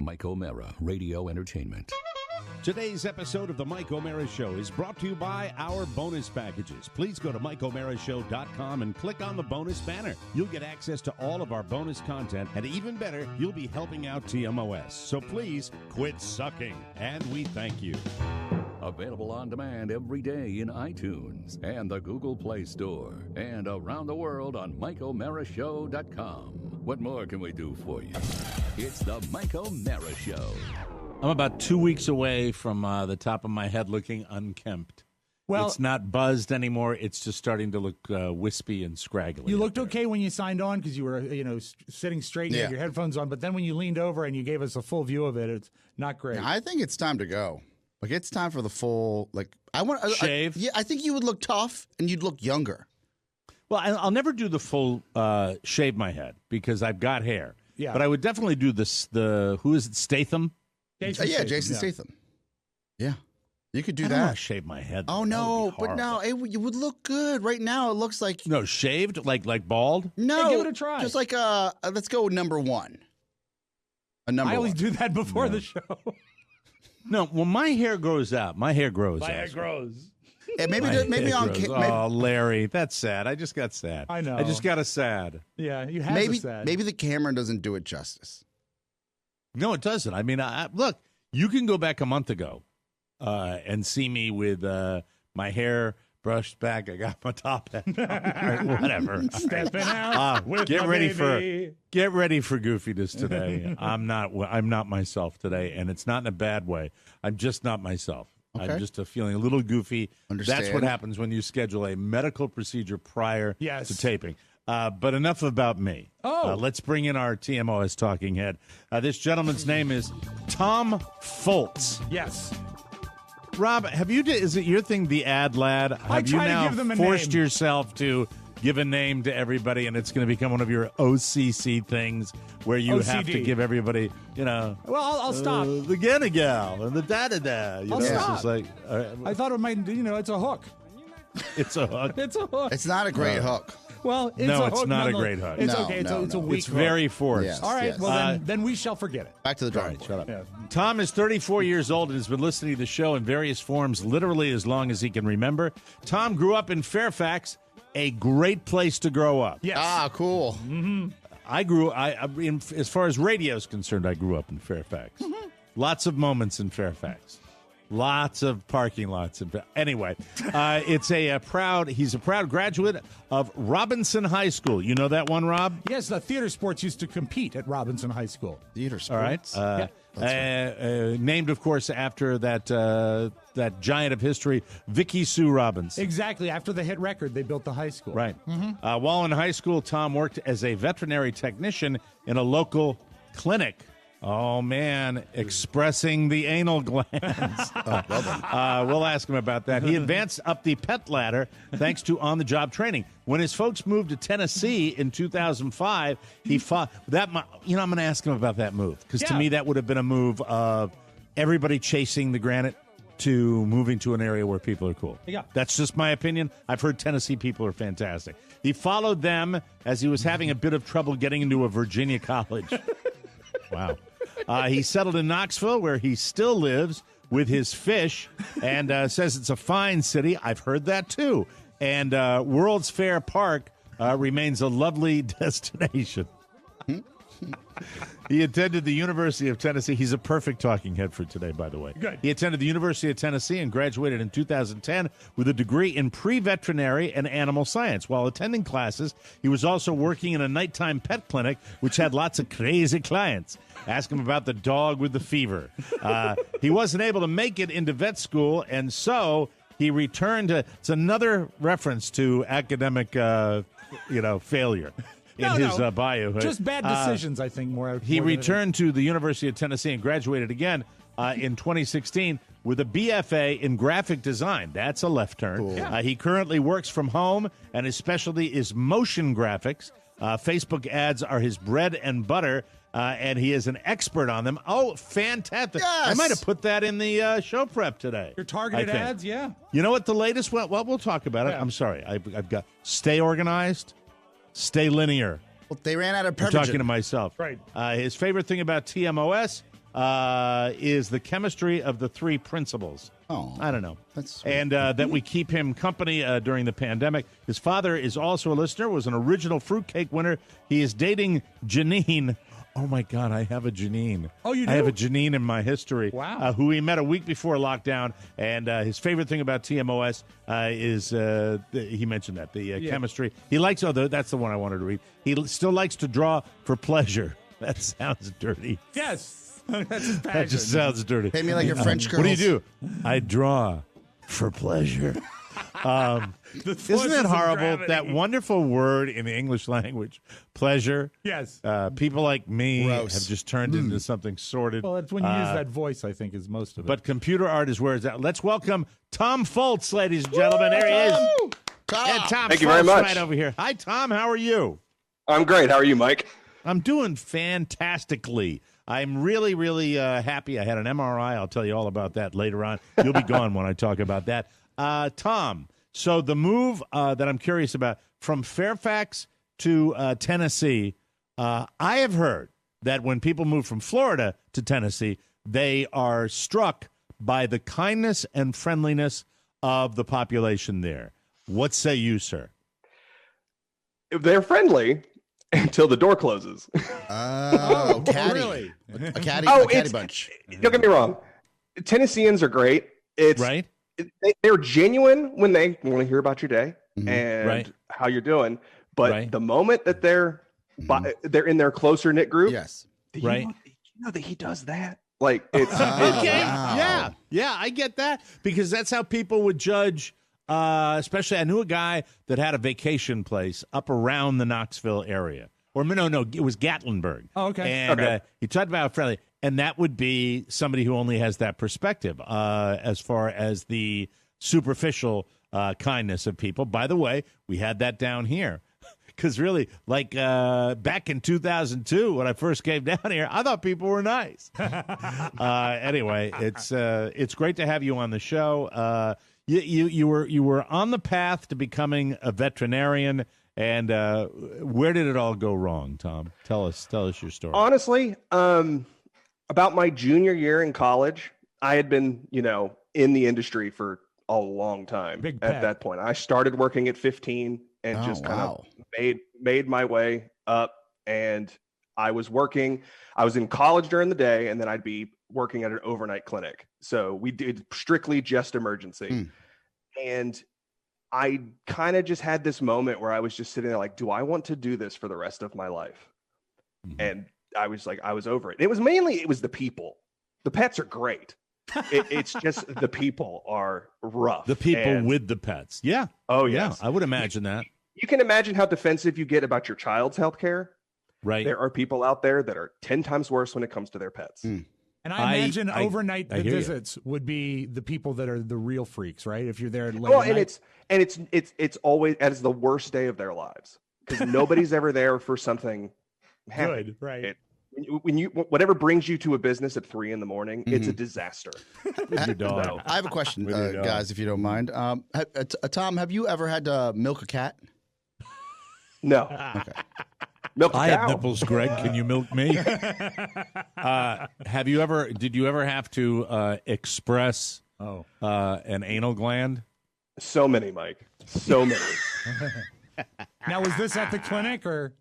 Mike O'Mara, Radio Entertainment. Today's episode of the Mike O'Mara Show is brought to you by our bonus packages. Please go to MikeO'MaraShow.com and click on the bonus banner. You'll get access to all of our bonus content, and even better, you'll be helping out TMOS. So please quit sucking, and we thank you. Available on demand every day in iTunes and the Google Play Store, and around the world on MikeO'MaraShow.com. What more can we do for you? It's the Mike O'Mara Show. I'm about 2 weeks away from the top of my head looking unkempt. Well, it's not buzzed anymore. It's just starting to look wispy and scraggly. You looked okay when you signed on because you were, sitting straight and you had your headphones on. But then when you leaned over and you gave us a full view of it, it's not great. I think it's time to go. Like, it's time for the full, shave? I think you would look tough and you'd look younger. Well, I'll never do the full shave my head because I've got hair. Yeah. But I would definitely do who is it, Statham? Jason Statham. Yeah. You could do I that. don't want to shave my head. Oh, no. But no, you would look good. Right now, it looks like... No, shaved? Like bald? No. Hey, give it a try. Just like, let's go number one. I always do that before the show. No, when my hair grows out, my hair grows. And maybe on... Oh, Larry, that's sad. I just got sad. I know. I just got a sad. Yeah, you have maybe, a sad. Maybe the camera doesn't do it justice. No, it doesn't. I mean, look, you can go back a month ago and see me with my hair brushed back. I got my top hat on, whatever. Stepping out with get my ready baby. Get ready for goofiness today. I'm not myself today, and it's not in a bad way. I'm just not myself. Okay. I'm just feeling a little goofy. Understand. That's what happens when you schedule a medical procedure prior to taping. But enough about me. Let's bring in our TMOS talking head. This gentleman's name is Tom Foltz. Yes. Rob, is it your thing, the ad lad? Have you now forced yourself to give a name to everybody, and it's going to become one of your OCC things where you have to give everybody, Well, I'll stop. The Gannigal and the da-da-da. I'll stop. It's like, I thought it might, it's a hook. It's a hook. It's a hook. It's not a great hook. Well, it's no, a it's hook. not a great hook. It's No, okay. It's a weak It's hook. very forced. Yes. All right. Yes. Well, then we shall forget it. Back to the drawing All board. right, shut up. Yeah. Tom is 34 years old and has been listening to the show in various forms literally as long as he can remember. Tom grew up in Fairfax, a great place to grow up. Yes. Ah, cool. Mm-hmm. As far as radio is concerned, I grew up in Fairfax. Mm-hmm. Lots of moments in Fairfax. Lots of parking lots. Anyway, he's a proud graduate of Robinson High School. You know that one, Rob? Yes, the theater sports used to compete at Robinson High School. Theater sports. All right. Named, of course, after that giant of history, Vicky Sue Robinson. Exactly. After the hit record, they built the high school. Right. While in high school, Tom worked as a veterinary technician in a local clinic. Oh, man, expressing the anal glands. We'll ask him about that. He advanced up the pet ladder thanks to on-the-job training. When his folks moved to Tennessee in 2005, he fought that. I'm going to ask him about that move because to me that would have been a move of everybody chasing the granite to moving to an area where people are cool. Yeah. That's just my opinion. I've heard Tennessee people are fantastic. He followed them as he was having a bit of trouble getting into a Virginia college. Wow. He settled in Knoxville, where he still lives with his fish, and says it's a fine city. I've heard that, too. And World's Fair Park remains a lovely destination. He attended the University of Tennessee. He's a perfect talking head for today, by the way. Good. He attended the University of Tennessee and graduated in 2010 with a degree in pre-veterinary and animal science. While attending classes, he was also working in a nighttime pet clinic, which had lots of crazy clients. Ask him about the dog with the fever. He wasn't able to make it into vet school, and so he returned to... It's another reference to academic, failure. In his bio. Just bad decisions, I think, more. He returned to the University of Tennessee and graduated again in 2016 with a BFA in graphic design. That's a left turn. Cool. Yeah. He currently works from home, and his specialty is motion graphics. Facebook ads are his bread and butter, and he is an expert on them. Oh, fantastic. Yes! I might have put that in the show prep today. Your targeted ads, yeah. You know what the latest... Well, we'll talk about it. Yeah. I'm sorry. I've got... Stay organized. Stay linear. Well, they ran out of I'm Prevagen. talking to myself. Right. His favorite thing about TMOS, is the chemistry of the three principles. Oh, I don't know. that's sweet. And that we keep him company during the pandemic. His father is also a listener, was an original fruitcake winner. He is dating Janine. Oh, my God, I have a Janine. Oh, you do? I have a Janine in my history. Wow. Who he met a week before lockdown. And his favorite thing about TMOS is, he mentioned that, the chemistry. He likes, that's the one I wanted to read. He still likes to draw for pleasure. That sounds dirty. Yes. That's his passion. That just sounds dirty. Pay me like your French girls. What do you do? I draw for pleasure. Isn't that horrible? That wonderful word in the English language, pleasure. Yes. People like me Gross. have just turned into something sordid. Well, that's when you use that voice, I think, is most of it. But computer art is where it's at. Let's welcome Tom Foltz, ladies and gentlemen. There he is. Tom. And Tom Thank you Foltz very much. right over here. Hi, Tom. How are you? I'm great. How are you, Mike? I'm doing fantastically. I'm really, really happy. I had an MRI. I'll tell you all about that later on. You'll be gone when I talk about that. Tom, so the move that I'm curious about from Fairfax to Tennessee, I have heard that when people move from Florida to Tennessee, they are struck by the kindness and friendliness of the population there. What say you, sir? They're friendly until the door closes. Oh, caddy. Really? A caddy, Oh, a caddy it's- bunch. Don't get me wrong. Tennesseans are great. It's Right? They're genuine when they want to hear about your day and Right. how you're doing. But Right. the moment that they're in their closer knit group, Yes. do you Right. know, you know that he does that? Like it's Okay. Wow. Yeah, I get that because that's how people would judge. Especially, I knew a guy that had a vacation place up around the Knoxville area, or no, it was Gatlinburg. Oh, okay. And Okay. he talked about friendly, and that would be somebody who only has that perspective as far as the superficial kindness of people. By the way, we had that down here. Because really, like back in 2002, when I first came down here, I thought people were nice. Anyway, it's great to have you on the show. You were on the path to becoming a veterinarian, and where did it all go wrong, Tom? Tell us your story. honestly, about my junior year in college, I had been, in the industry for a long time. Big At pet. that point, I started working at 15 and Oh, just kind wow. of made my way up. And I was in college during the day, and then I'd be working at an overnight clinic. So we did strictly just emergency. Mm. And I kind of just had this moment where I was just sitting there like, do I want to do this for the rest of my life? Mhm. And I was like, I was over it. It was the people. The pets are great. It's just the people are rough. The people And- with the pets. Yeah. oh Yeah, yes. I would imagine that. You can imagine how defensive you get about your child's health care. Right. There are people out there that are 10 times worse when it comes to their pets. Mm. And I imagine I overnight hear you. visits would be the people that are the real freaks, right? If you're there late Well, at and night. it's always as the worst day of their lives because nobody's ever there for something happy. Good, right. It- when you whatever brings you to a business at 3 a.m, it's a disaster. With your dog. So, I have a question, With your dog. guys, if you don't mind. Tom, have you ever had to milk a cat? no. Milk a I have cow. nipples, Greg. Can you milk me? Did you ever have to express an anal gland? So many, Mike. So many. Now, was this at the clinic or?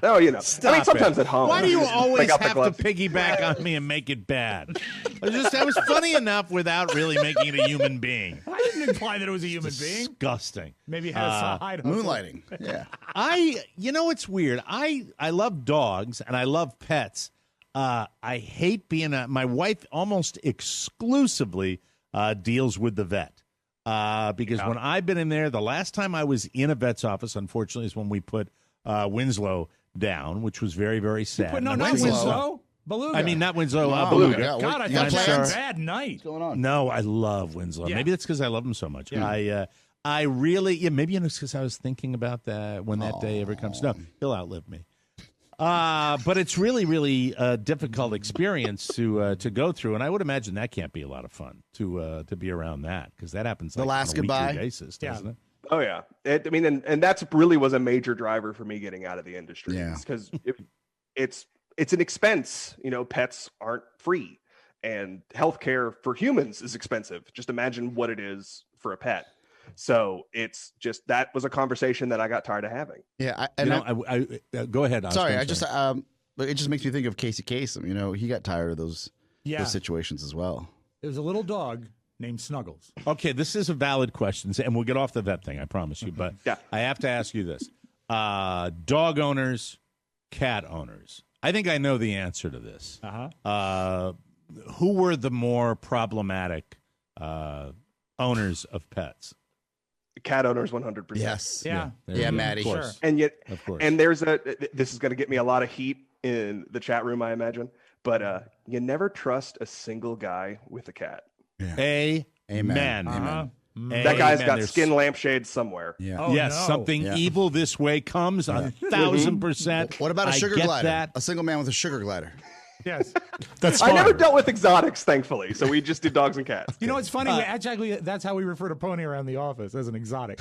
Oh, I mean, Stop sometimes it. at home. Why do you Just always break out the have gloves. to piggyback on me and make it bad? That was funny enough without really making it a human being. I didn't imply that it was a human being. Disgusting. Maybe it had a side hustle. Moonlighting. Yeah. It's weird. I love dogs and I love pets. I hate being my wife almost exclusively deals with the vet. Because when I've been in there, the last time I was in a vet's office, unfortunately, is when we put Winslow down, which was very, very sad. But no, And not I'm Winslow. Winslow. Beluga. I mean, not Winslow, Wow. Beluga. Yeah, God, I you thought got you had plans? a bad night. What's going on? No, I love Winslow. Yeah. Maybe that's because I love him so much. I really, maybe it's because I was thinking about that when that day ever comes. No, he'll outlive me. But it's really, really a difficult experience to go through, and I would imagine that can't be a lot of fun to be around that because that happens like last on a weekly goodbye? basis, doesn't it? Oh yeah, and that's really was a major driver for me getting out of the industry. Yeah. because it's it's an expense. Pets aren't free, and healthcare for humans is expensive. Just imagine what it is for a pet. So it's just, that was a conversation that I got tired of having. Yeah. Go ahead. Sorry, but it just makes me think of Casey Kasem. He got tired of those situations as well. There's a little dog named Snuggles. Okay, this is a valid question, and we'll get off the vet thing, I promise you. But I have to ask you this. Dog owners, cat owners. I think I know the answer to this. Who were the more problematic owners of pets? Cat owners, 100%. Yes. Yeah, Maddie. Sure. And yet, of course. And this is going to get me a lot of heat in the chat room, I imagine. But you never trust a single guy with a cat. Yeah. Amen. That guy's got skin lampshades somewhere. Yeah. Oh, yes, no. something evil this way comes 1,000%. What about a sugar glider? That. A single man with a sugar glider. Yes. That's I never dealt with exotics, thankfully. So we just did dogs and cats. You know, it's funny. Actually, that's how we refer to Pony around the office, as an exotic.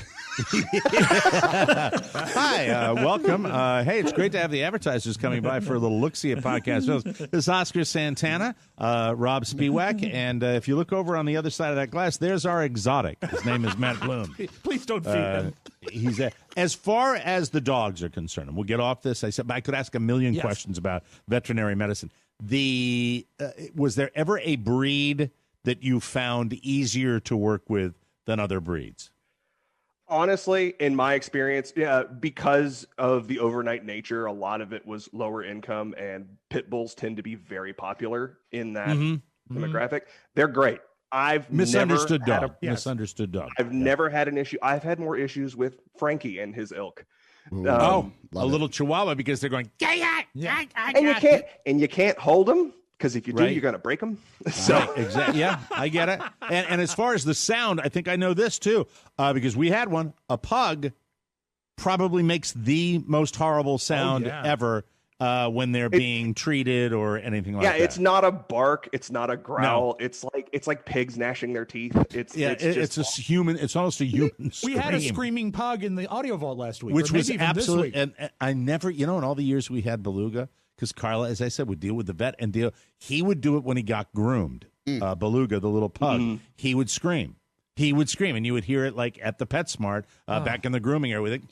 Hi, welcome. Hey, it's great to have the advertisers coming by for a little look-see at podcast shows. This is Oscar Santana, Rob Spiewak, and if you look over on the other side of that glass, there's our exotic. His name is Matt Bloom. Please don't feed him. He's as far as the dogs are concerned, and we'll get off this. I said I could ask a million questions about veterinary medicine. Was there ever a breed that you found easier to work with than other breeds? Honestly, in my experience, because of the overnight nature, a lot of it was lower income, and pit bulls tend to be very popular in that demographic. They're great. I've Misunderstood never dog. Misunderstood dog. I've never had an issue. I've had more issues with Frankie and his ilk. A little Chihuahua, because they're going, and you can't hold them, because if you do, you're going to break them. So exactly. Yeah, I get it. And as far as the sound, I think I know this too, because we had one. A pug probably makes the most horrible sound ever when they're being treated or anything like that. Yeah, it's not a bark, it's not a growl. No. It's like pigs gnashing their teeth. It's a human. It's almost a human. We had a screaming pug in the audio vault last week, which was absolutely. And I never, in all the years we had Beluga, because Carla, as I said, would deal with the vet and he would do it when he got groomed. Beluga, the little pug, he would scream. He would scream, and you would hear it like at the PetSmart back in the grooming area with it.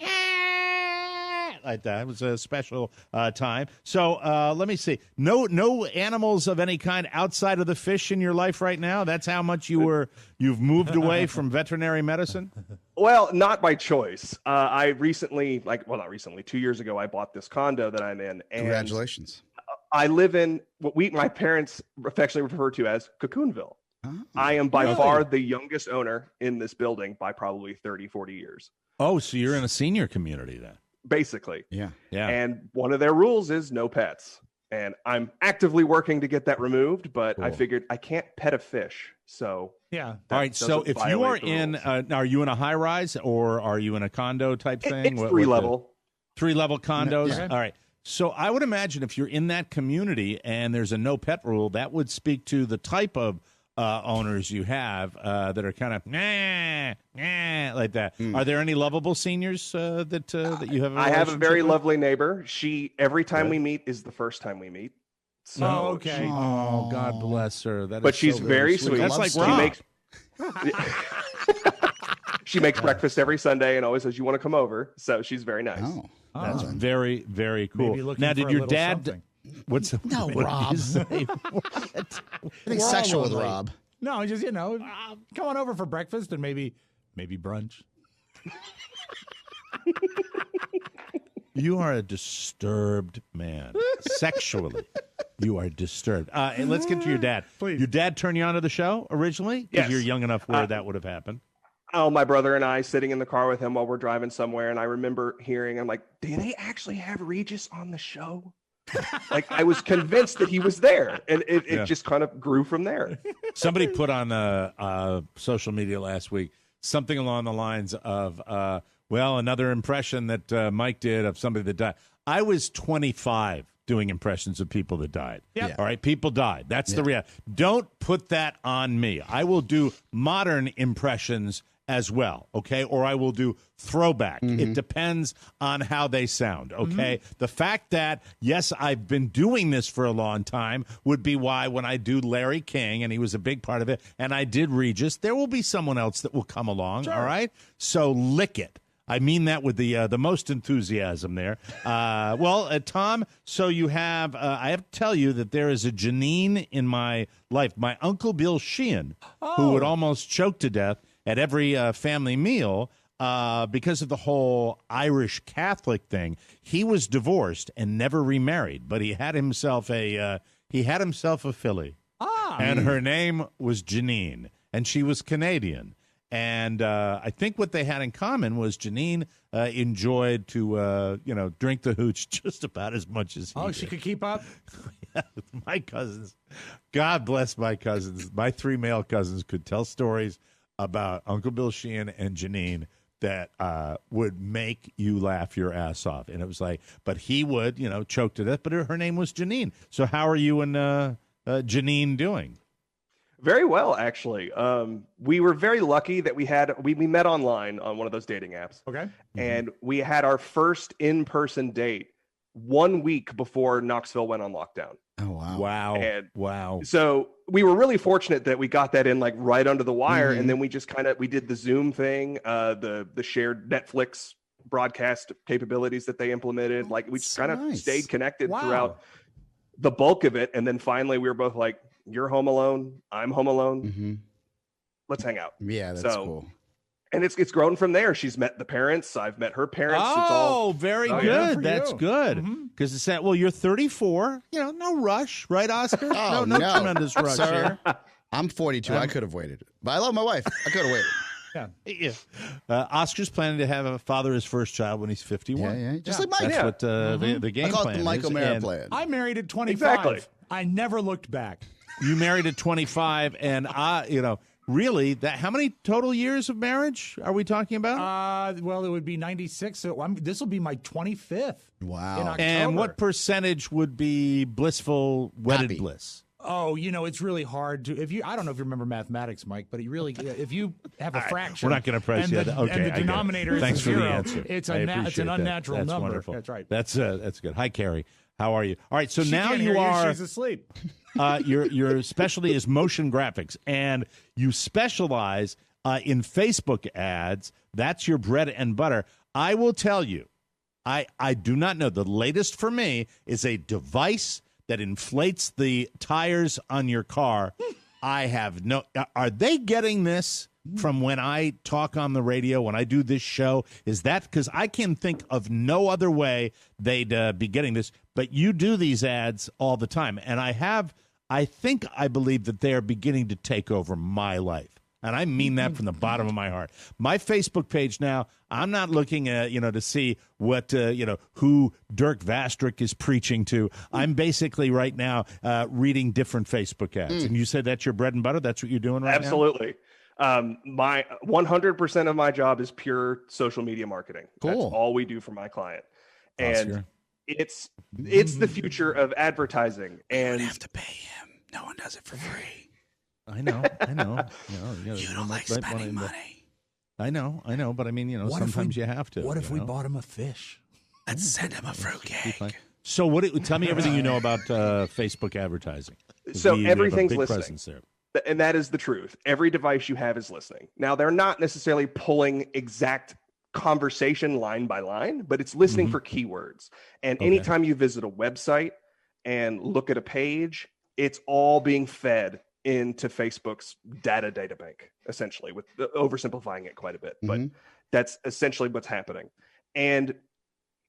Like that. It was a special time. So let me see. No animals of any kind outside of the fish in your life right now? That's how much you've moved away from veterinary medicine? Well, not by choice. I recently, not recently, 2 years ago, I bought this condo that I'm in. And congratulations. I live in what my parents affectionately refer to as Cocoonville. Oh, I am by far the youngest owner in this building by probably 30, 40 years. Oh, so you're in a senior community then? Basically. Yeah. And one of their rules is no pets. And I'm actively working to get that removed, but cool. I figured I can't pet a fish. So yeah. All right. So if you are in, are you in a high rise or are you in a condo type thing? It's three level. 3-level condos. Yeah. All right. So I would imagine if you're in that community and there's a no pet rule, that would speak to the type of owners you have that are kind of like that. Are there any lovable seniors that you have? I have a very lovely neighbor. She every time we meet is the first time we meet. So okay. Oh, God bless her. But she's so very sweet. That's like Rob. She makes breakfast every Sunday and always says, "You want to come over?" So she's very nice. That's very, very cool. Now, did your dad? Something. What's no, what Rob? Anything sexual with Rob? No, just come on over for breakfast and maybe brunch. You are a disturbed man. Sexually, you are disturbed. And let's get to your dad. Please. Your dad turned you on to the show originally? Because yes. You're young enough where that would have happened. Oh, my brother and I sitting in the car with him while we're driving somewhere, and I remember hearing, I'm like, do they actually have Regis on the show? Like, I was convinced that he was there, and it just kind of grew from there. Somebody put on social media last week something along the lines of, another impression that Mike did of somebody that died. I was 25 doing impressions of people that died. Yep. All right, people died. That's the reality. Don't put that on me. I will do modern impressions as well, okay? Or I will do throwback. It depends on how they sound, okay? The fact that, yes, I've been doing this for a long time would be why when I do Larry King, and he was a big part of it, and I did Regis, there will be someone else that will come along, all right? So lick it. I mean that with the most enthusiasm there. Tom, so you have, I have to tell you that there is a Janine in my life. My Uncle Bill Sheehan, who would almost choke to death at every family meal because of the whole Irish Catholic thing. He was divorced and never remarried, but he had himself a filly. And her name was Janine, and she was Canadian. And I think what they had in common was Janine enjoyed to, drink the hooch just about as much as he did. She could keep up? Yeah, my cousins, God bless my cousins. My 3 male cousins could tell stories about Uncle Bill Sheehan and Janine that would make you laugh your ass off. And it was like, but he would, choke to death, but her name was Janine. So how are you and Janine doing? Very well, actually. We were very lucky that we met online on one of those dating apps. Okay. And we had our first in-person date 1 week before Knoxville went on lockdown. Oh, wow. Wow. Wow. So we were really fortunate that we got that in like right under the wire. And then we just we did the Zoom thing, the shared Netflix broadcast capabilities that they implemented. Like we just kind of stayed connected throughout the bulk of it. And then finally we were both like, you're home alone. I'm home alone. Let's hang out. Yeah, that's cool. And it's grown from there. She's met the parents. I've met her parents. Oh, very good. Yeah, That's good. Because it's that. Well, you're 34. No rush, right, Oscar? Oh, no tremendous rush Sir, here. I'm 42. I could have waited, but I love my wife. I could have waited. Yeah. Oscar's planning to have a father his first child when he's 51. Yeah. Just like Mike. That's what the game I call it plan the Mike is. O'Mara plan. I married at 25. Exactly. I never looked back. You married at 25, and really, how many total years of marriage are we talking about? Well, it would be 96. So this will be my 25th. Wow. In October. And what percentage would be blissful wedded Happy. bliss? Oh, it's really hard to I don't know if you remember mathematics, Mike, but if you have a fraction, We're not going to press you. Okay, and the denominator is Thanks for zero, the answer. It's I an appreciate that. unnatural That's number. Wonderful. That's right. That's good. Hi, Carrie. How are you? All right. So She now can't you hear are. She's asleep. Your specialty is motion graphics, and you specialize in Facebook ads. That's your bread and butter. I will tell you, I do not know. The latest for me is a device that inflates the tires on your car. I have no. Are they getting this from when I talk on the radio, when I do this show? Is that because I can think of no other way they'd be getting this? But you do these ads all the time, and I believe that they are beginning to take over my life. And I mean that from the bottom of my heart. My Facebook page now, I'm not looking at, to see what, who Dirk Vastrick is preaching to. I'm basically right now reading different Facebook ads. And you said that's your bread and butter? That's what you're doing right now? Absolutely. My 100% of my job is pure social media marketing. Cool. That's all we do for my client. Oscar. And it's the future of advertising. And You have to pay him. No one does it for free. I know. You don't like spending money. I know. But I mean, sometimes you have to. What if we bought him a fish? Let's send him a fruitcake. So tell me everything you know about Facebook advertising. So We have a everything's big listening. presence there. And that is the truth. Every device you have is listening. Now, they're not necessarily pulling exact conversation line by line, but it's listening for keywords. And anytime you visit a website and look at a page, it's all being fed into Facebook's data bank, essentially, with oversimplifying it quite a bit. But that's essentially what's happening. And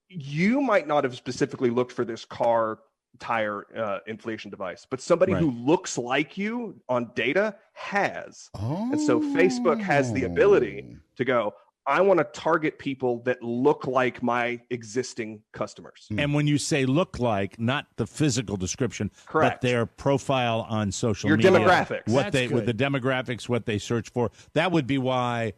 you might not have specifically looked for this car tire inflation device, but somebody who looks like you on data has. And so Facebook has the ability to go, I want to target people that look like my existing customers. And when you say look like, not the physical description, Correct. but their profile on social Your media. demographics. With the demographics, what they search for. That would be why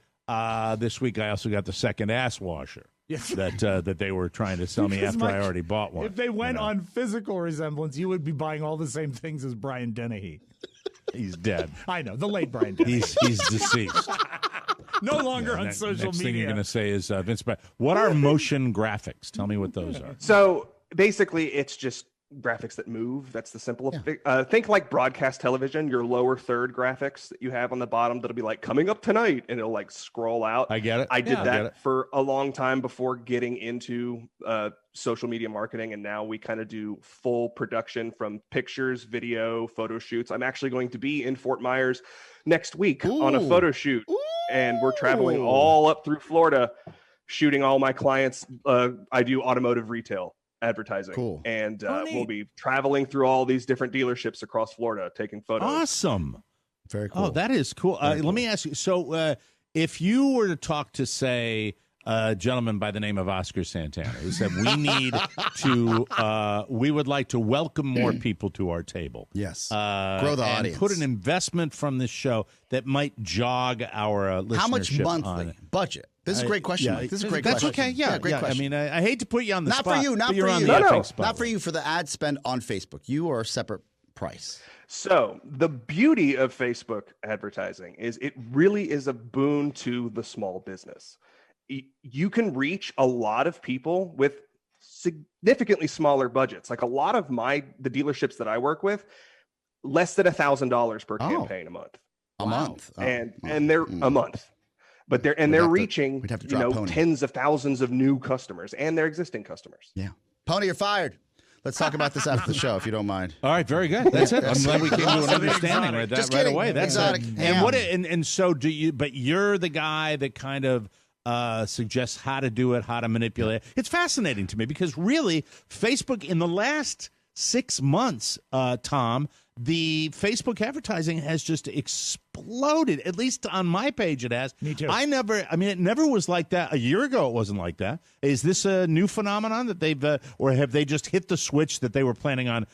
this week I also got the second ass washer. That they were trying to sell me after I already bought one. If they went on physical resemblance, you would be buying all the same things as Brian Dennehy. He's dead. I know, the late Brian Dennehy. He's deceased. No longer on Next social thing media. you're going to say is Vince. What are motion graphics? Tell me what those are. So basically, it's just graphics that move. That's the simple. Think like broadcast television. Your lower third graphics that you have on the bottom that'll be like coming up tonight, and it'll like scroll out. I get it. I did that for a long time before getting into social media marketing, and now we kind of do full production from pictures, video, photo shoots. I'm actually going to be in Fort Myers next week on a photo shoot, and we're traveling all up through Florida, shooting all my clients. I do automotive retail advertising. Cool. And we'll be traveling through all these different dealerships across Florida, taking photos. Awesome. Very cool. Oh, that is cool. Let me ask you. So if you were to talk to, say, a gentleman by the name of Oscar Santana, who said, we would like to welcome more people to our table. Yes. Grow the audience. Put an investment from this show that might jog our listenership. How much monthly budget? This is a great question, Mike. This is a great question. That's okay. Yeah, great question. I mean, I hate to put you on the spot. Not for you. Not for you're you. on the No, effing spot. not for you. For the ad spend on Facebook, you are a separate price. So the beauty of Facebook advertising is it really is a boon to the small business. You can reach a lot of people with significantly smaller budgets. Like a lot of the dealerships that I work with, less than $1,000 per campaign a month. A month. And they're a month. But they're reaching tens of thousands of new customers and their existing customers. Yeah. Pony, you're fired. Let's talk about this after the show, if you don't mind. All right, very good. That's it. I'm glad we came to an understanding right away. That's exotic. And so do you? But you're the guy that kind of suggests how to do it, how to manipulate it. It's fascinating to me because really, Facebook in the last 6 months, Tom, the Facebook advertising has just exploded. At least on my page, it has. Me too. It never was like that. A year ago, it wasn't like that. Is this a new phenomenon that they've, or have they just hit the switch that they were planning on,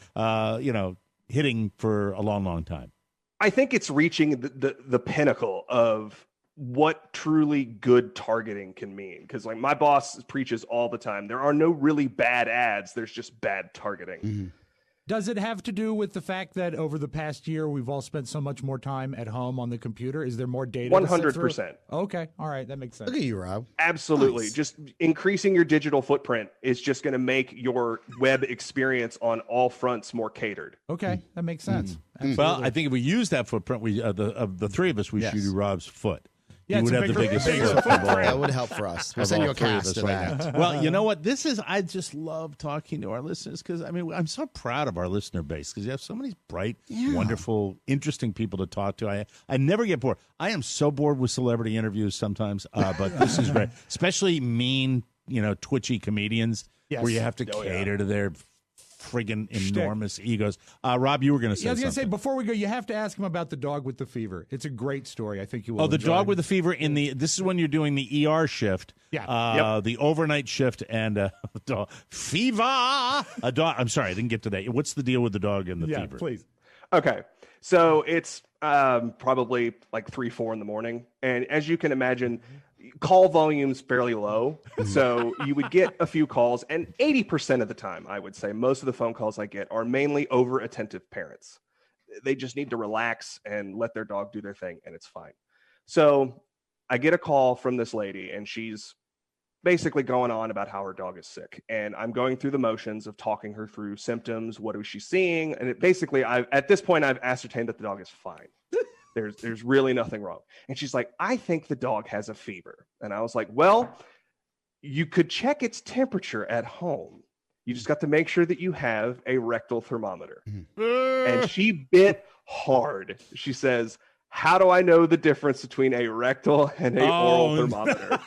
hitting for a long, long time? I think it's reaching the pinnacle of what truly good targeting can mean. Because like my boss preaches all the time, there are no really bad ads. There's just bad targeting. Mm-hmm. Does it have to do with the fact that over the past year we've all spent so much more time at home on the computer? Is there more data? 100%. Okay, all right, that makes sense. Look at you, Rob. Absolutely. Nice. Just increasing your digital footprint is just going to make your web experience on all fronts more catered. Okay, that makes sense. Well, I think if we use that footprint, of the three of us, we should do Rob's foot. Yeah, you would have the biggest footprint. That would help for us. We'll send you a cast of that. Well, you know what? I just love talking to our listeners because, I'm so proud of our listener base because you have so many bright, wonderful, interesting people to talk to. I never get bored. I am so bored with celebrity interviews sometimes, but this is great. Especially mean, twitchy comedians where you have to cater to their friggin' enormous egos. Rob, you were going to say I was something. going to say, before we go, you have to ask him about the dog with the fever. It's a great story. I think you will. Oh, the enjoy. dog with the fever this is when you're doing the ER shift. Yeah. The overnight shift and fever. A dog. I'm sorry, I didn't get to that. What's the deal with the dog and the fever? Yeah, please. Okay. So it's probably like 3-4 in the morning. And as you can imagine, call volume's fairly low. So you would get a few calls, and 80% of the time, I would say, most of the phone calls I get are mainly over attentive parents. They just need to relax and let their dog do their thing, and it's fine. So I get a call from this lady, and she's basically going on about how her dog is sick. And I'm going through the motions of talking her through symptoms. What is she seeing? And at this point, I've ascertained that the dog is fine. There's really nothing wrong. And she's like, I think the dog has a fever. And I was like, well, you could check its temperature at home. You just got to make sure that you have a rectal thermometer. And she bit hard. She says, how do I know the difference between a rectal and a oral thermometer?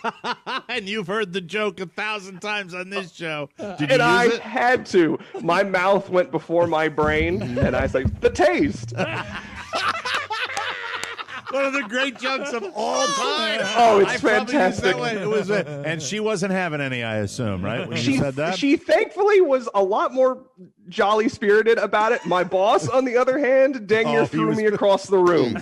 And you've heard the joke 1,000 times on this show. Did and I had to. My mouth went before my brain, and I said, the taste. One of the great jokes of all time. Oh, it's fantastic. It was and she wasn't having any, I assume, right? When you said that? She thankfully was a lot more jolly spirited about it. My boss, on the other hand, dang near threw me across the room.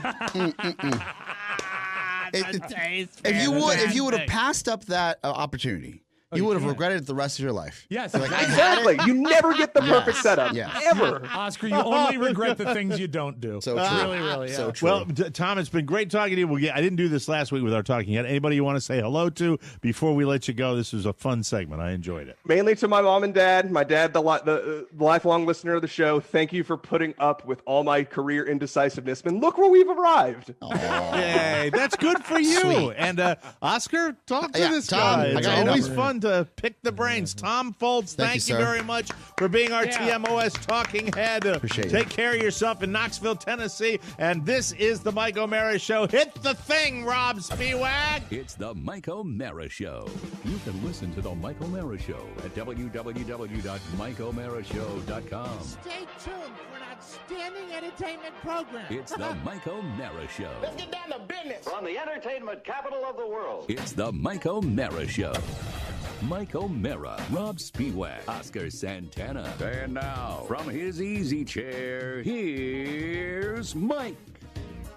If you would have passed up that opportunity You would have regretted it the rest of your life. Yes, Exactly. You never get the perfect setup. Yes. Ever. Oscar, you only regret the things you don't do. So true. Really, really. Yeah. So true. Well, Tom, it's been great talking to you. I didn't do this last week with our talking yet. Anybody you want to say hello to before we let you go? This was a fun segment. I enjoyed it. Mainly to my mom and dad. My dad, the lifelong listener of the show. Thank you for putting up with all my career indecisiveness. And look where we've arrived. Yay, that's good for you. Sweet. And Oscar, talk to this Tom, guy. I It's got your always number. fun to pick the brains. Tom Foltz, thank you sir. very much for being our TMOS talking head. Appreciate it. Take care of yourself in Knoxville, Tennessee. And this is the Mike O'Mara Show. Hit the thing, Rob Spiewak. It's the Mike O'Mara Show. You can listen to the Mike O'Mara Show at www.mikeomarashow.com. Stay tuned for an outstanding entertainment program. It's the Mike O'Mara Show. Let's get down to business. From the entertainment capital of the world. It's the Mike O'Mara Show. Mike O'Mara, Rob Spiewak, Oscar Santana. And now, from his easy chair, here's Mike.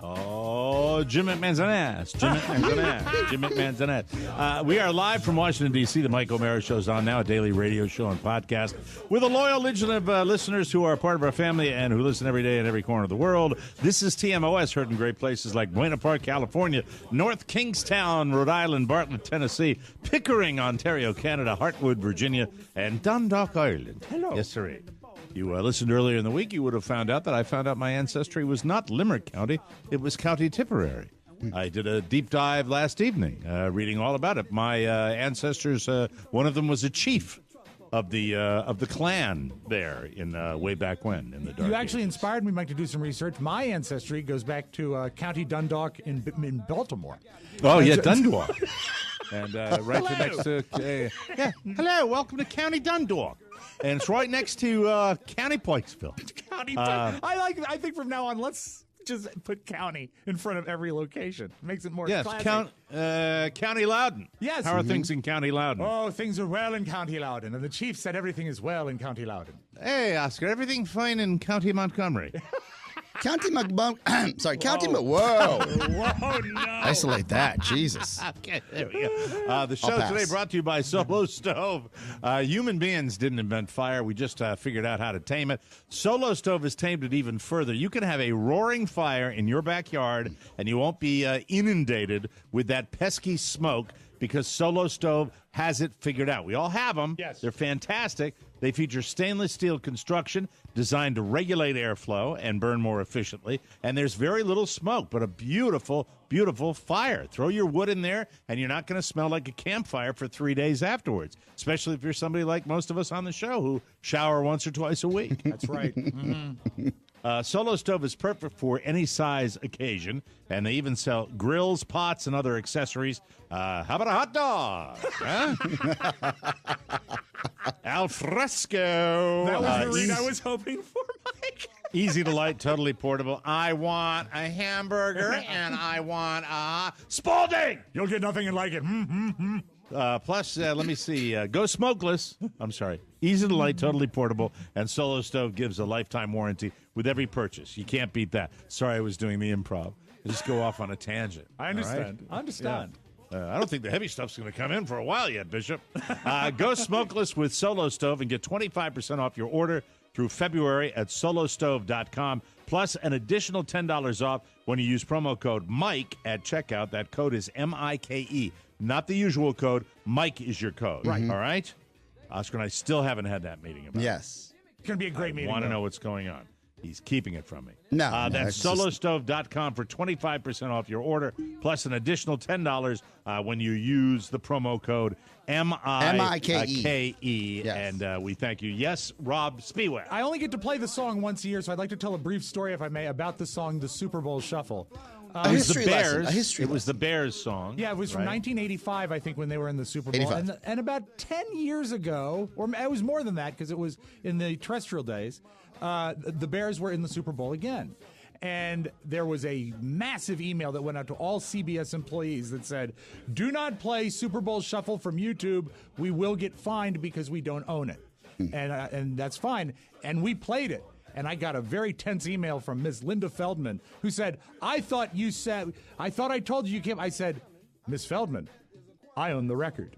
Oh, Jim McMahon's an ass. Jim McMahon's an ass. Jim McMahon's an ass. We are live from Washington, D.C. The Mike O'Mara Show is on now, a daily radio show and podcast with a loyal legion of listeners who are part of our family and who listen every day in every corner of the world. This is TMOS, heard in great places like Buena Park, California, North Kingstown, Rhode Island, Bartlett, Tennessee, Pickering, Ontario, Canada, Hartwood, Virginia, and Dundalk, Ireland. Hello. Yes, sir. You listened earlier in the week, you would have found out that I found out my ancestry was not Limerick County, it was County Tipperary. I did a deep dive last evening, reading all about it. My ancestors, one of them was a chief of the clan there in way back when in the dark. You actually inspired me, Mike, to do some research. My ancestry goes back to County Dundalk in Baltimore. Oh, yeah, Dundalk. And right Hello. next to hello, welcome to County Dundalk. And it's right next to County Pikesville. County. I think from now on, let's just put county in front of every location. It makes it more classic. County Loudon. Yes. How are things in County Loudon? Oh, things are well in County Loudon, and the chief said everything is well in County Loudon. Hey, Oscar, everything fine in County Montgomery? County McBum. Sorry, County Mc. Whoa, Whoa. no. Isolate that. Jesus. Okay, there we go. The show today brought to you by Solo Stove. Human beings didn't invent fire. We just figured out how to tame it. Solo Stove has tamed it even further. You can have a roaring fire in your backyard, and you won't be inundated with that pesky smoke because Solo Stove has it figured out. We all have them. Yes. They're fantastic. They feature stainless steel construction designed to regulate airflow and burn more efficiently. And there's very little smoke, but a beautiful, beautiful fire. Throw your wood in there, and you're not going to smell like a campfire for 3 days afterwards, especially if you're somebody like most of us on the show who shower once or twice a week. That's right. Mm-hmm. Solo Stove is perfect for any size occasion, and they even sell grills, pots, and other accessories. How about a hot dog? Huh? Al fresco. That was the read I was hoping for, Mike. Easy to light, totally portable. I want a hamburger, and I want a Spalding. You'll get nothing and like it. Plus, let me see. Go smokeless. I'm sorry. Easy to light, totally portable, and Solo Stove gives a lifetime warranty with every purchase. You can't beat that. Sorry, I was doing the improv. I just go off on a tangent. I understand. All I understand. I don't think the heavy stuff's going to come in for a while yet, Bishop. Go smokeless with Solo Stove and get 25% off your order through February at solostove.com, plus an additional $10 off when you use promo code MIKE at checkout. That code is MIKE, not the usual code. Mike is your code. Right. All right? Oscar and I still haven't had that meeting about it. Yes. It's going to be a great meeting. I want to know what's going on. He's keeping it from me. No, that's solostove.com for 25% off your order, plus an additional $10 when you use the promo code MIKE. Yes. And we thank you. Yes, Rob Spiewak. I only get to play the song once a year, so I'd like to tell a brief story, if I may, about the song "The Super Bowl Shuffle." A history lesson. A history It was the lesson. Bears song. Yeah, it was from 1985, I think, when they were in the Super Bowl. 85. And about 10 years ago, or it was more than that because it was in the terrestrial days, the Bears were in the Super Bowl again. And there was a massive email that went out to all CBS employees that said, "Do not play Super Bowl Shuffle from YouTube. We will get fined because we don't own it." And that's fine. And we played it. And I got a very tense email from Ms. Linda Feldman, who said, I thought I told you you can't. I said, "Ms. Feldman, I own the record."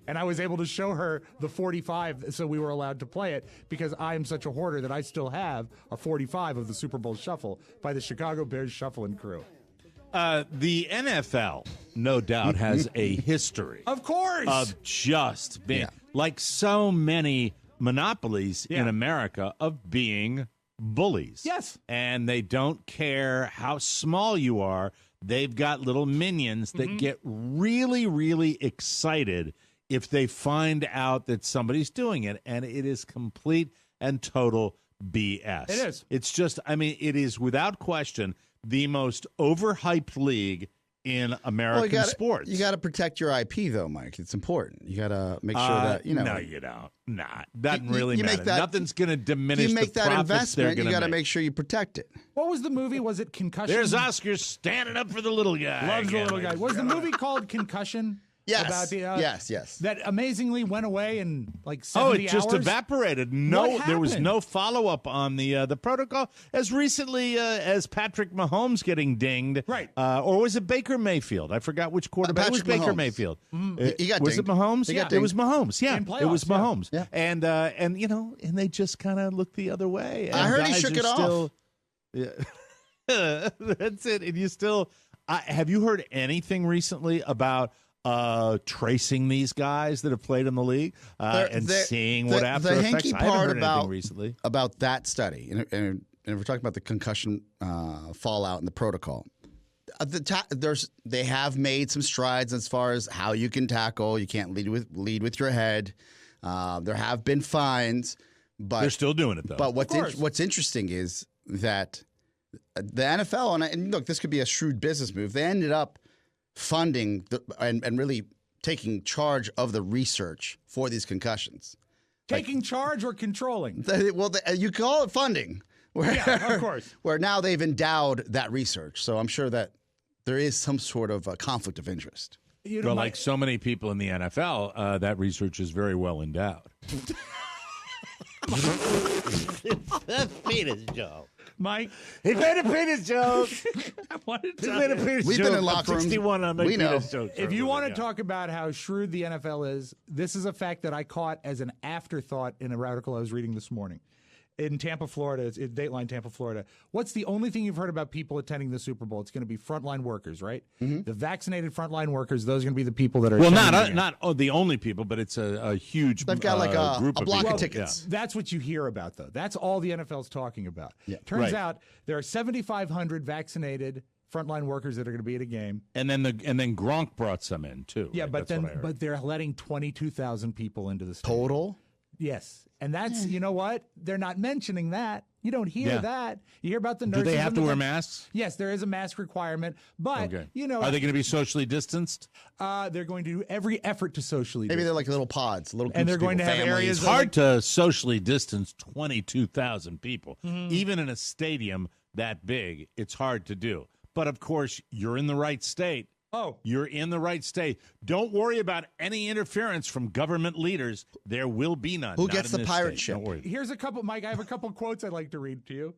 and I was able to show her the 45, so we were allowed to play it because I am such a hoarder that I still have a 45 of the Super Bowl Shuffle by the Chicago Bears Shuffling Crew. The NFL, no doubt, has a history. Of course. Of just being, like so many monopolies in America, of being bullies. Yes. And they don't care how small you are. They've got little minions that get really, really excited if they find out that somebody's doing it. And it is complete and total BS. It is. It's just, I mean, it is without question the most overhyped league in American sports. You got to protect your IP, though, Mike. It's important. You got to make sure that, you know. No, you don't. Nah, doesn't really matter. Nothing's going to diminish you make the that profits investment, they're you got to make make sure you protect it. What was the movie? Was it Concussion? There's Oscar standing up for the little guy. Loves the little guy. Was the movie called Concussion? Yes. About the, yes. That amazingly went away in like 70 hours. It just evaporated. No, there was happened? no follow-up on the protocol as recently as Patrick Mahomes getting dinged. Right. Or was it Baker Mayfield? I forgot which quarterback. It was Baker Mahomes. Mayfield. He got was dinged. it Mahomes? He got It was dinged. Mahomes. Yeah. In playoffs, It was Mahomes. Yeah. And you know, and they just kind of looked the other way. And I heard he guys shook are it off. still, Yeah. That's it. And you still have you heard anything recently about tracing these guys that have played in the league seeing what after the effects? hanky I haven't part heard about anything recently about that study, and we're talking about the concussion fallout and the protocol. They have made some strides as far as how you can tackle. You can't lead with your head. There have been fines, but they're still doing it though. But what's interesting is that the NFL and look, this could be a shrewd business move. They ended up funding and really taking charge of the research for these concussions. Taking charge or controlling? You call it funding. Yeah, of course. Where now they've endowed that research. So I'm sure that there is some sort of a conflict of interest. But like so many people in the NFL, that research is very well endowed. That's Peter's joke. Mike, he made a penis joke. I wanted to We've been in locker rooms. 61 on We know. If you want to talk about how shrewd the NFL is, this is a fact that I caught as an afterthought in an article I was reading this morning. In Tampa, Florida, it's in Dateline, Tampa, Florida. What's the only thing you've heard about people attending the Super Bowl? It's going to be frontline workers, right? Mm-hmm. The vaccinated frontline workers, those are going to be the people that are not the only people, but it's a huge They've got like a group block of of tickets. Yeah. That's what you hear about, though. That's all the NFL's talking about. Yeah. Turns out there are 7,500 vaccinated frontline workers that are going to be at a game. And then Gronk brought some in, too. Yeah, right? but they're letting 22,000 people into the stadium. Total? Yes. And that's, you know what? They're not mentioning that. You don't hear that. You hear about the nurses. Do they have to wear masks? Yes, there is a mask requirement. But, you know. Are they going to be socially distanced? They're going to do every effort to socially Maybe distance. they're like little pods, little groups And they're of going people, to have families. areas It's hard to socially distance 22,000 people. Mm-hmm. Even in a stadium that big, it's hard to do. But, of course, you're in the right state. Oh. You're in the right state. Don't worry about any interference from government leaders. There will be none. Who Not gets in the this pirate state. ship? Don't worry. Here's a couple, Mike. I have a couple quotes I'd like to read to you.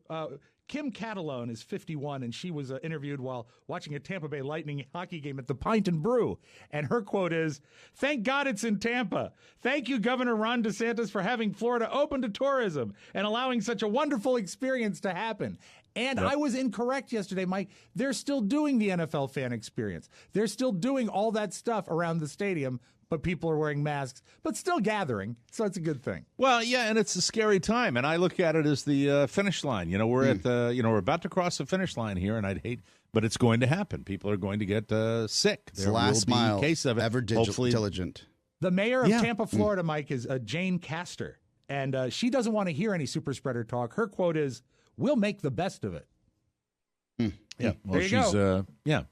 Kim Catalone is 51, and she was interviewed while watching a Tampa Bay Lightning hockey game at the Pint and Brew. And her quote is, "Thank God it's in Tampa. Thank you, Governor Ron DeSantis, for having Florida open to tourism and allowing such a wonderful experience to happen." And I was incorrect yesterday, Mike. They're still doing the NFL fan experience. They're still doing all that stuff around the stadium, but people are wearing masks, but still gathering. So it's a good thing. Well, yeah, and it's a scary time, and I look at it as the finish line. You know, we're at the, we're about to cross the finish line here, and I'd hate, but it's going to happen. People are going to get sick. It's the last mile. Case of it. Ever Hopefully, diligent. The mayor of Tampa, Florida, Mike, is Jane Castor, and she doesn't want to hear any super spreader talk. Her quote is, "We'll make the best of it." Yeah, well,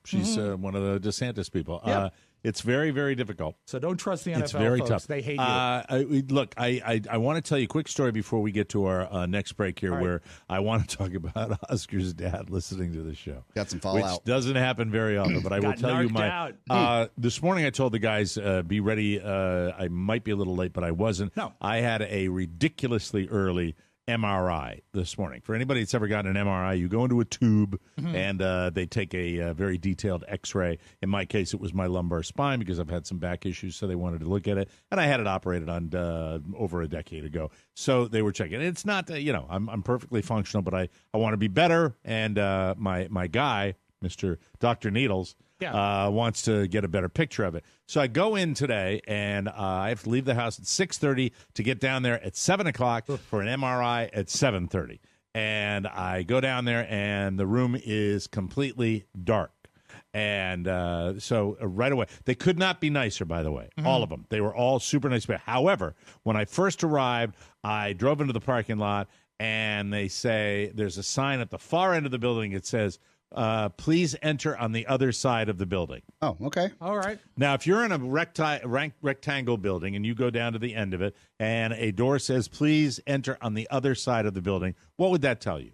she's one of the DeSantis people. Yep. It's very, very difficult. So don't trust the NFL. It's very folks. tough. They hate you. Look, I want to tell you a quick story before we get to our next break here, where I want to talk about Oscar's dad listening to the show. Got some fallout. Which doesn't happen very often, but I will tell you this morning I told the guys, be ready. I might be a little late, but I wasn't. No. I had a ridiculously early MRI this morning. For anybody that's ever gotten an MRI, you go into a tube and they take a very detailed X-ray. In my case, it was my lumbar spine because I've had some back issues, so they wanted to look at it. And I had it operated on over a decade ago. So they were checking. It's not, I'm perfectly functional, but I want to be better. And my guy, Mr. Dr. Needles, wants to get a better picture of it. So I go in today, and I have to leave the house at 6:30 to get down there at 7 o'clock for an MRI at 7:30. And I go down there, and the room is completely dark. And so right away, they could not be nicer, by the way, all of them. They were all super nice. However, when I first arrived, I drove into the parking lot, and they say there's a sign at the far end of the building. It says, please enter on the other side of the building. Oh, okay. All right. Now, if you're in a rectangle building and you go down to the end of it and a door says, please enter on the other side of the building, what would that tell you?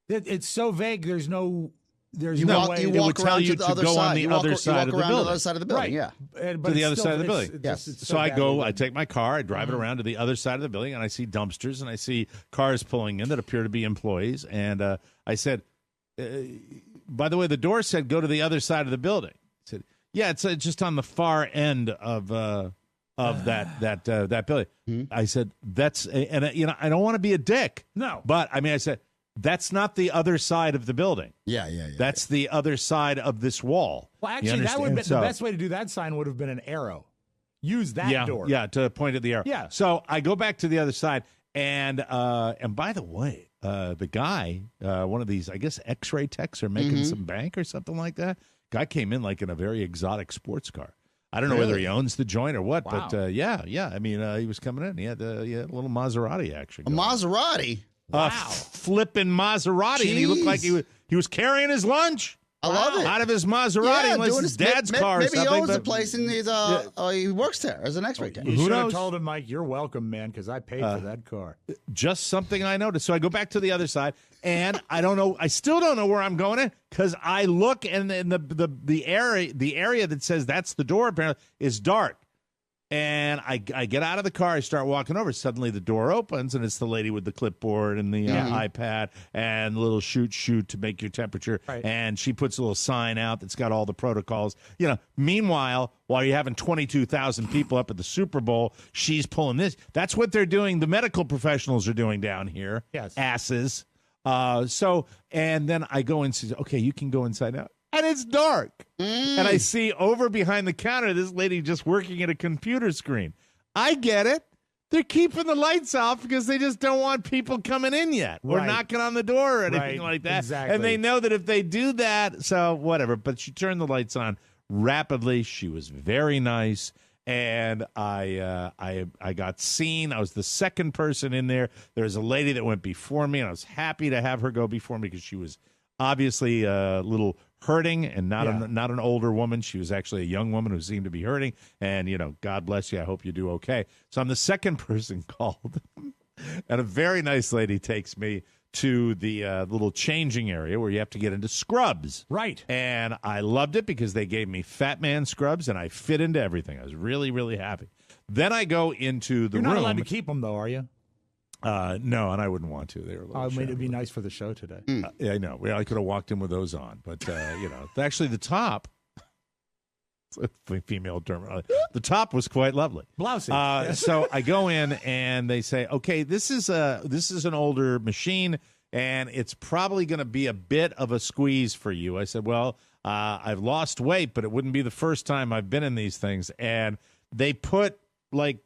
It's so vague. There's no way. You It would walk tell around you to the to other go side. on the You walk- other you side walk of the around to building. the other side of the building. Right. Yeah. But To the it's other still- side of the it's- building. it's So I badly go, I written. take my car, I drive it around to the other side of the building, and I see dumpsters, and I see cars pulling in that appear to be employees. And I said, by the way, the door said go to the other side of the building. I said, yeah, it's just on the far end of that building. I said, I don't want to be a dick. No. But, I said, that's not the other side of the building. Yeah. That's the other side of this wall. Well, You actually, that would understand? be the best way to do that sign would have been an arrow. Use that door. Yeah, to point at the arrow. Yeah. So I go back to the other side, and by the way, the guy, one of these, I guess, X-ray techs are making some bank or something like that. Guy came in like in a very exotic sports car. I don't know whether he owns the joint or what, Wow. but yeah. He was coming in. He had a little Maserati action. A Maserati. Wow. Flipping Maserati, and he looked like he was carrying his lunch. I love it. Out of his Maserati, unless doing his dad's car or Maybe he something. owns the but- place and he works there as an X-ray tech. You Who should have knows? told him, Mike, you're welcome, man, because I paid for that car. Just something I noticed. So I go back to the other side, and I don't know. I still don't know where I'm going in because I look, and the area that says that's the door apparently is dark. And I get out of the car, I start walking over. Suddenly the door opens, and it's the lady with the clipboard and the iPad and the little shoot to make your temperature. Right. And she puts a little sign out that's got all the protocols. Meanwhile, while you're having 22,000 people up at the Super Bowl, she's pulling this. That's what they're doing. The medical professionals are doing down here. Yes. Asses. And then I go and say, okay, you can go inside now. And it's dark. And I see over behind the counter this lady just working at a computer screen. I get it. They're keeping the lights off because they just don't want people coming in yet or Right. knocking on the door or anything Right. like that. Exactly. And they know that if they do that, so whatever. But she turned the lights on rapidly. She was very nice. And I got seen. I was the second person in there. There was a lady that went before me, and I was happy to have her go before me because she was obviously a little hurting and not an older woman. She was actually a young woman who seemed to be hurting. And, God bless you. I hope you do okay. So I'm the second person called. And a very nice lady takes me to the little changing area where you have to get into scrubs. Right. And I loved it because they gave me fat man scrubs and I fit into everything. I was really, really happy. Then I go into the You're room. not allowed to keep them, though, are you? No, and I wouldn't want to. They were a little It'd be shabby. nice for the show today. Yeah, I know. Well, I could have walked in with those on, but actually the top. It's a female term. The top was quite lovely. Blousy. So I go in and they say, "Okay, this is an older machine, and it's probably going to be a bit of a squeeze for you." I said, "Well, I've lost weight, but it wouldn't be the first time I've been in these things." And they put like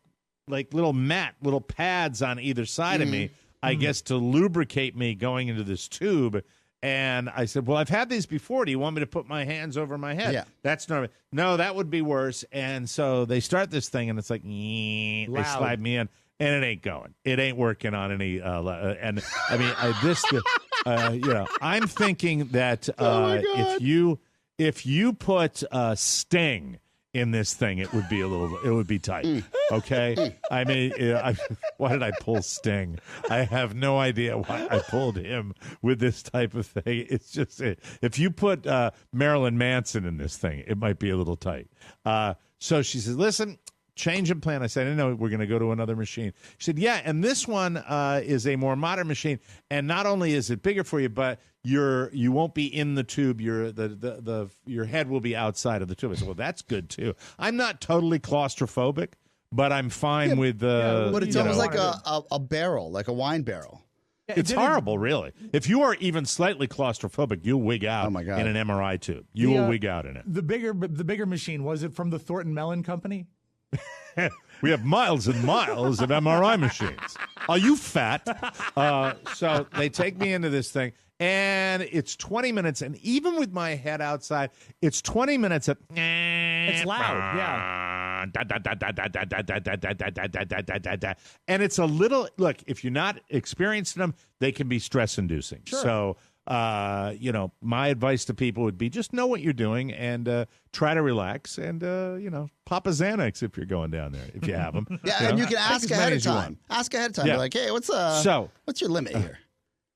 little pads on either side of me, I guess, to lubricate me going into this tube. And I said, well, I've had these before. Do you want me to put my hands over my head? Yeah. That's normal. No, that would be worse. And so they start this thing, and it's like, they slide me in, and it ain't going. It ain't working on any. And I mean, I'm thinking that if you put Sting in this thing, it would be tight. Okay. I mean, why did I pull Sting? I have no idea why I pulled him with this type of thing. It's just, if you put Marilyn Manson in this thing, it might be a little tight. So she says, listen, change of plan. I said, I didn't know we're going to go to another machine. She said, yeah, and this one is a more modern machine, and not only is it bigger for you, but you won't be in the tube. Your head will be outside of the tube. I said, well, that's good too. I'm not totally claustrophobic, but I'm fine with but it's almost like a barrel, like a wine barrel. It's horrible, really. If you are even slightly claustrophobic, you'll wig out in an MRI tube. You will wig out in it. The bigger machine, was it from the Thornton Mellon Company? We have miles and miles of MRI machines. Are you fat? So they take me into this thing, and it's 20 minutes, and even with my head outside, it's 20 minutes of... It's loud, yeah. And it's a little... Look, if you're not experienced in them, they can be stress-inducing. Sure. So... my advice to people would be just know what you're doing and try to relax and, pop a Xanax if you're going down there, if you have them. Yeah, and you can ask ahead of time. Ask ahead of time. Yeah. Be like, hey, what's your limit here?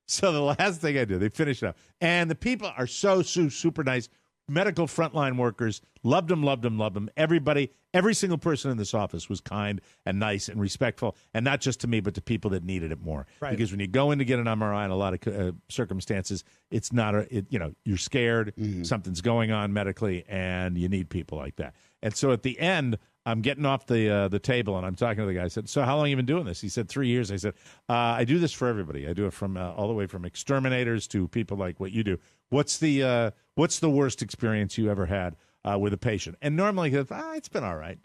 So the last thing I do, they finish it up. And the people are so super nice. Medical frontline workers, loved them. Everybody, every single person in this office was kind and nice and respectful, and not just to me, but to people that needed it more. Right. Because when you go in to get an MRI in a lot of circumstances, it's not you're scared, something's going on medically, and you need people like that. And so at the end, I'm getting off the table, and I'm talking to the guy. I said, so how long have you been doing this? He said, 3 years. I said, I do this for everybody. I do it from all the way from exterminators to people like what you do. What's the worst experience you ever had with a patient? And normally he goes, it's been all right.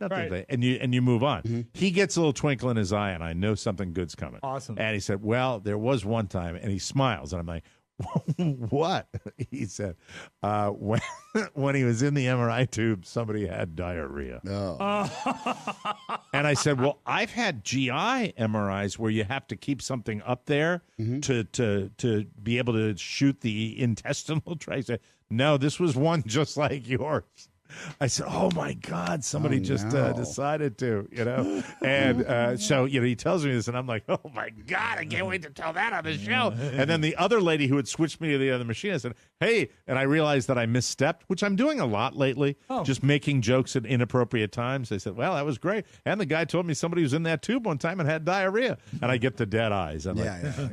And you move on. He gets a little twinkle in his eye, and I know something good's coming. Awesome. And he said, well, there was one time, and he smiles, and I'm like, what? He said, when he was in the MRI tube, somebody had diarrhea. And I said, well, I've had GI MRIs where you have to keep something up there to be able to shoot the intestinal tract. He said, no, this was one just like yours. I said, oh, my God, somebody decided to, And so, he tells me this, and I'm like, oh, my God, I can't wait to tell that on the show. And then the other lady who had switched me to the other machine, I said, hey, and I realized that I misstepped, which I'm doing a lot lately, just making jokes at inappropriate times. I said, well, that was great. And the guy told me somebody was in that tube one time and had diarrhea. And I get the dead eyes. I'm like,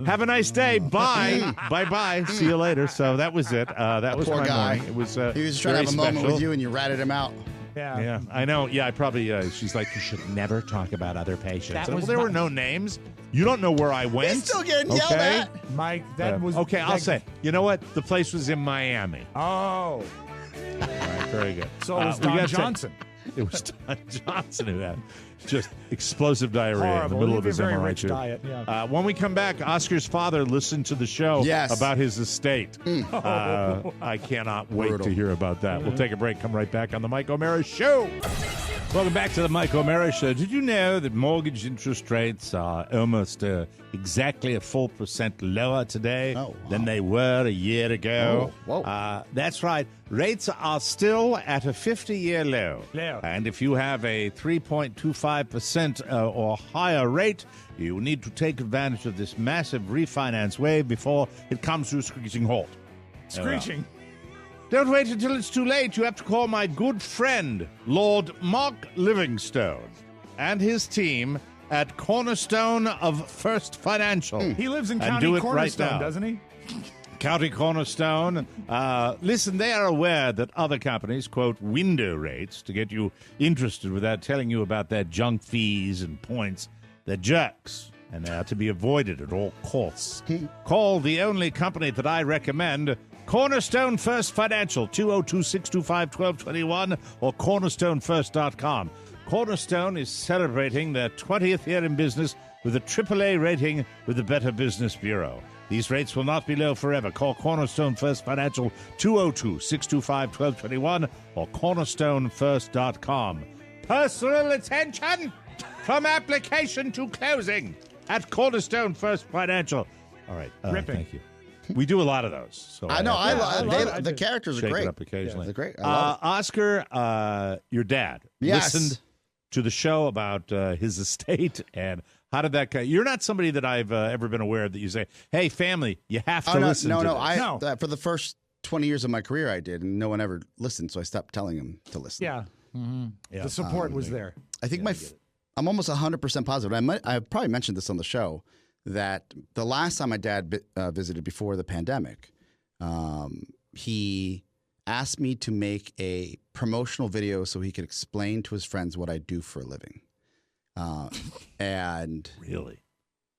have a nice day. Bye. Bye-bye. See you later. So that was it. That was my morning. It was he was trying to have a moment with you, and you ratted him out. Yeah, I know. Yeah, I probably. She's like, you should never talk about other patients. There were no names. You don't know where I went. He's still getting yelled at. Mike, that was... Okay, I'll say. You know what? The place was in Miami. Oh. All right, very good. So it was Don Johnson. It was Don Johnson who had just explosive diarrhea in the middle of his very MRI rich tube. diet, yeah. When we come back, Oscar's father listened to the show about his estate. I cannot wait to hear about that. We'll take a break. Come right back on the Mike O'Mara Show. Welcome back to the Mike O'Mara Show. Did you know that mortgage interest rates are almost exactly a full % lower today than they were a year ago? That's right. Rates are still at a 50-year low. And if you have a 3.25% or higher rate, you need to take advantage of this massive refinance wave before it comes to a screeching halt. Screeching? Don't wait until it's too late. You have to call my good friend, Lord Mark Livingstone, and his team at Cornerstone of First Financial. He lives in County Cornerstone, doesn't he? County Cornerstone. Listen, they are aware that other companies quote window rates to get you interested without telling you about their junk fees and points. They're jerks, and they are to be avoided at all costs. Call the only company that I recommend, Cornerstone First Financial, 202-625-1221 or cornerstonefirst.com. Cornerstone is celebrating their 20th year in business with a AAA rating with the Better Business Bureau. These rates will not be low forever. Call Cornerstone First Financial, 202-625-1221 or cornerstonefirst.com. Personal attention from application to closing at Cornerstone First Financial. All right. Thank you. We do a lot of those. So I know. The characters are great. It up occasionally. They're great. I love it. Oscar, your dad listened to the show about his estate, and how did that? You're not somebody that I've ever been aware of that you say, "Hey, family, you have to listen." For the first 20 years of my career, I did, and no one ever listened, so I stopped telling them to listen. Yeah. The support was there. I think I'm almost 100% positive. I probably mentioned this on the show that the last time my dad visited before the pandemic, he asked me to make a promotional video so he could explain to his friends what I do for a living. And Really?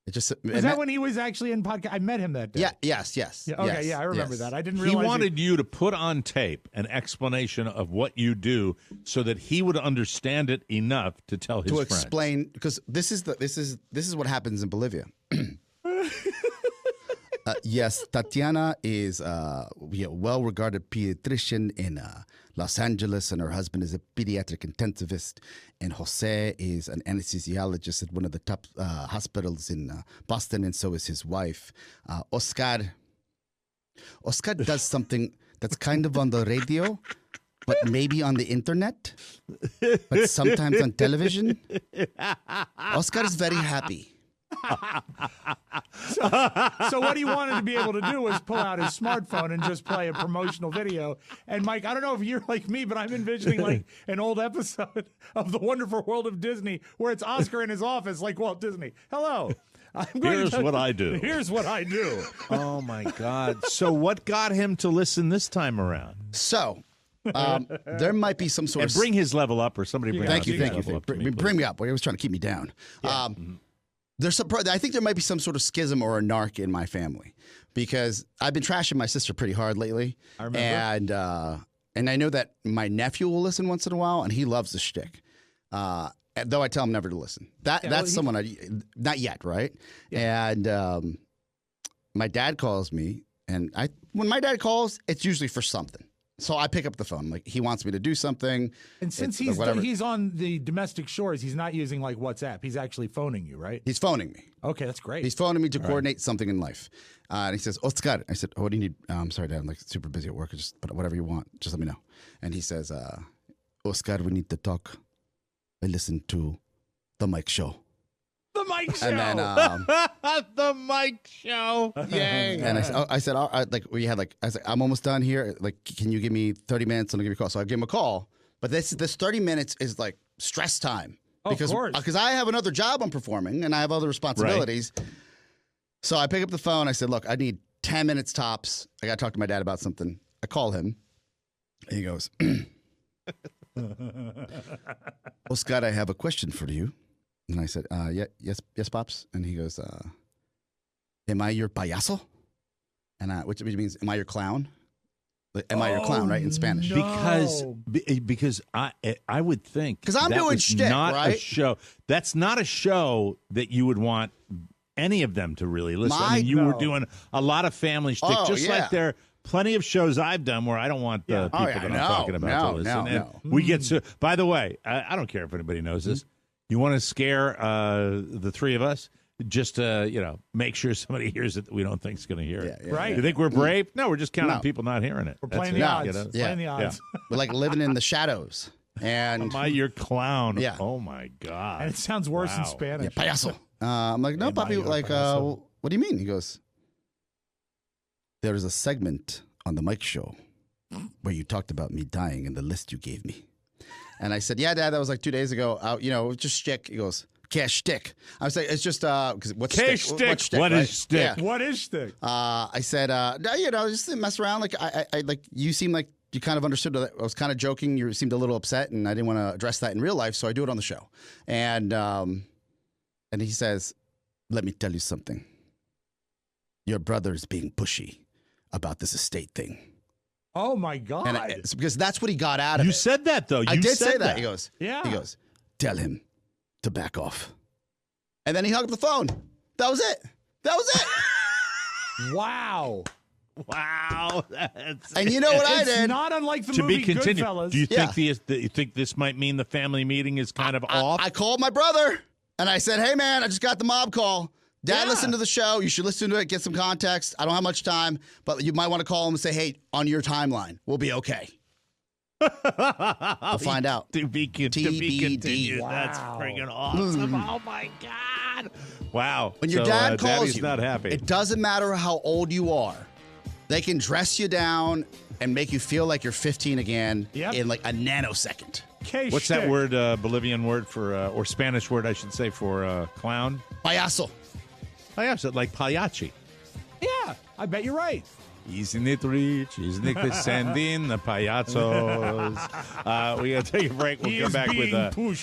it just Was that when he was actually in podcast? I met him that day. Yeah. Yes. Yeah, okay. Yes, Yeah, I remember yes. that. I didn't He realize wanted you to put on tape an explanation of what you do so that he would understand it enough to tell his to friends. explain, because this is what happens in Bolivia. Yes, Tatiana is a well-regarded pediatrician in Los Angeles, and her husband is a pediatric intensivist. And Jose is an anesthesiologist at one of the top hospitals in Boston, and so is his wife. Oscar does something that's kind of on the radio, but maybe on the internet, but sometimes on television. Oscar is very happy. So what he wanted to be able to do was pull out his smartphone and just play a promotional video. And Mike, I don't know if you're like me, but I'm envisioning like an old episode of The Wonderful World of Disney where it's Oscar in his office like Walt Disney. Hello. Here's what I do. Here's what I do. Oh, my God. So what got him to listen this time around? So there might be some sort And of bring his level up, or somebody bring Thank you. level up to me, Bring me up. He was trying to keep me down. Yeah. There's I think there might be some sort of schism or a narc in my family because I've been trashing my sister pretty hard lately. I remember. And I know that my nephew will listen once in a while, and he loves the shtick. Though I tell him never to listen. That's someone not yet, right? Yeah. And my dad calls me, and when my dad calls, it's usually for something. So I pick up the phone. Like, he wants me to do something. And since he's on the domestic shores, he's not using like WhatsApp. He's actually phoning you, right? He's phoning me. Okay, that's great. He's phoning me to coordinate something in life. And he says, Oscar. I said, what do you need? I'm sorry, Dad. I'm like super busy at work. Just whatever you want. Just let me know. And he says, Oscar, we need to talk. I listened to the Mike Show. The Mike Show. And then The Mike Show. Yay. And I said, I'm almost done here. Like, can you give me 30 minutes and I'll give you a call? So I give him a call. But this 30 minutes is like stress time. Because, of course. Because I have another job I'm performing and I have other responsibilities. Right. So I pick up the phone. I said, look, I need 10 minutes tops. I got to talk to my dad about something. I call him. And he goes, Oscar, I have a question for you. And I said, yes, Pops. And he goes, am I your payaso? And which means, am I your clown? Am I your clown, right, in Spanish? No. Because I would think because I'm doing shtick, right? That's not a show that you would want any of them to really listen. You were doing a lot of family shtick, like there are plenty of shows I've done where I don't want the people that I'm talking about to listen. And we get so. By the way, I don't care if anybody knows this. You want to scare the three of us? Just to, make sure somebody hears it that we don't think is going to hear it. Right. You think we're brave? No, we're just counting people not hearing it. We're playing the odds. Playing the odds. We're like living in the shadows. And am I your clown? Yeah. Oh, my God. And it sounds worse in Spanish. Yeah, payaso. I'm like, no, papi. Like, what do you mean? He goes, there is a segment on the Mike Show where you talked about me dying in the list you gave me. And I said, yeah, Dad, that was like 2 days ago. Just shtick. He goes, cash shtick. I was like, it's just because what's cash shtick? Shtick? What is shtick? Yeah. What is shtick? I said, just mess around. Like I like you seem like you kind of understood that I was kind of joking. You seemed a little upset, and I didn't want to address that in real life, so I do it on the show. And he says, let me tell you something. Your brother's being pushy about this estate thing. Oh, my God. And it's because that's what he got out of it. You said that, though. I did say that. He goes, yeah. He goes, tell him to back off. And then he hung up the phone. That was it. Wow. And you know what I did? It's not unlike the to movie be continued. Goodfellas. Do you think this might mean the family meeting is kind of off? I called my brother and I said, hey, man, I just got the mob call. Dad, listen to the show. You should listen to it, get some context. I don't have much time, but you might want to call him and say, hey, on your timeline, we'll be okay. We'll find out. To be continued. Wow. That's freaking awesome. Oh, my God. Wow. When your dad calls Daddy's you, not happy. It doesn't matter how old you are. They can dress you down and make you feel like you're 15 again in like a nanosecond. What's that word, Bolivian word for, or Spanish word, I should say, for clown? Payaso. Payaso, like pagliacci. Yeah, I bet you're right. Isn't it rich? Isn't it descending the payasos? We got to take a break. We'll come back with more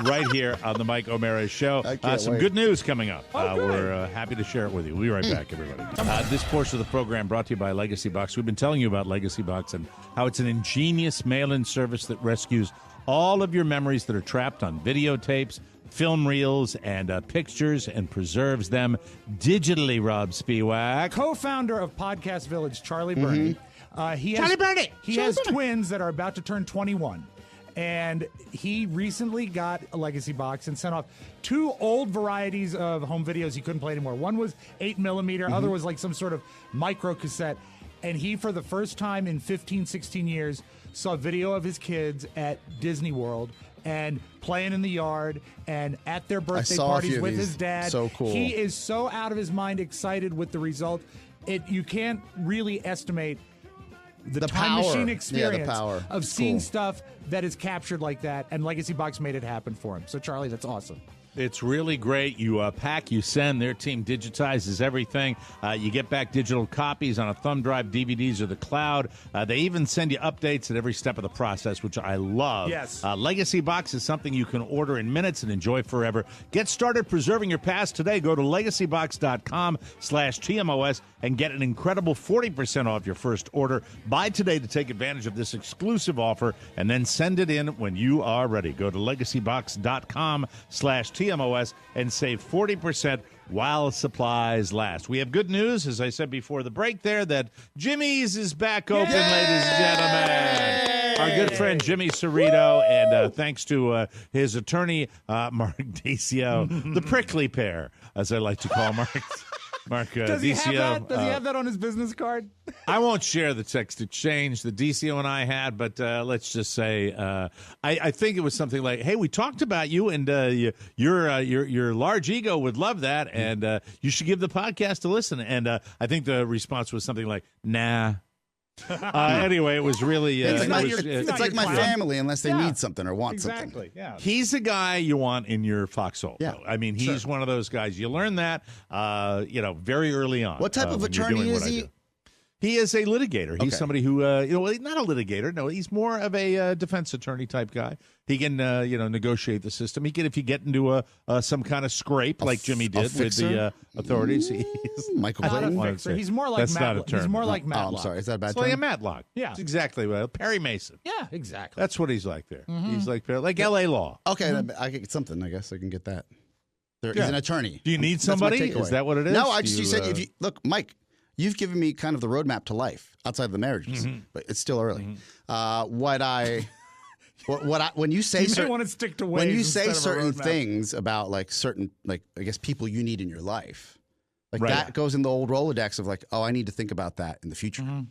right here on the Mike O'Mara Show. Some good news coming up. We're happy to share it with you. We'll be right back, everybody. This portion of the program brought to you by Legacy Box. We've been telling you about Legacy Box and how it's an ingenious mail-in service that rescues all of your memories that are trapped on videotapes, film reels, and pictures, and preserves them digitally, Rob Spiewak. Co-founder of Podcast Village, Charlie Burney. He has twins that are about to turn 21. And he recently got a Legacy Box and sent off 2 old varieties of home videos he couldn't play anymore. One was 8mm, other was like some sort of micro cassette. And he, for the first time in 15, 16 years, saw video of his kids at Disney World and playing in the yard and at their birthday parties with his dad. So cool. He is so out of his mind excited with the result. You can't really estimate the time machine experience of seeing stuff that is captured like that, and Legacy Box made it happen for him. So, Charlie, that's awesome. It's really great. You pack, you send. Their team digitizes everything. You get back digital copies on a thumb drive, DVDs, or the cloud. They even send you updates at every step of the process, which I love. Yes. Legacy Box is something you can order in minutes and enjoy forever. Get started preserving your past today. Go to legacybox.com/TMOS and get an incredible 40% off your first order. Buy today to take advantage of this exclusive offer, and then send it in when you are ready. Go to legacybox.com/TMOS and save 40% while supplies last. We have good news, as I said before the break there, that Jimmy's is back open, ladies and gentlemen. Our good friend Jimmy Cerrito, and thanks to his attorney, Mark Decio, the prickly pear, as I like to call Mark. Does he have that? Does he have that on his business card? I won't share the text exchange that DCO and I had, but let's just say I think it was something like, "Hey, we talked about you, and your large ego would love that, and you should give the podcast a listen." And I think the response was something like, "Nah." Anyway, it was really it's like my family unless they need something or want something. Exactly. Yeah. He's a guy you want in your foxhole. Yeah. I mean, he's one of those guys. You learn that very early on. What type of attorney is he? He is a litigator. He's somebody who, not a litigator. No, he's more of a defense attorney type guy. He can, negotiate the system. He can, if you get into some kind of scrape like Jimmy did with the authorities. Michael Clayton. He's more like That's not a term. He's more like Matlock. I'm sorry. Is that a bad term? Like a Matlock. Yeah. That's exactly what. Perry Mason. Yeah, exactly. That's what he's like there. He's like L.A. Law. Okay, I get something. I guess I can get that. He's an attorney. Do you need somebody? Is that what it is? No, you said if you look, Mike. You've given me kind of the roadmap to life outside of the marriages, but it's still early. When you say want to stick to when you say certain things about like certain I guess people you need in your life, that goes in the old Rolodex of like, oh, I need to think about that in the future.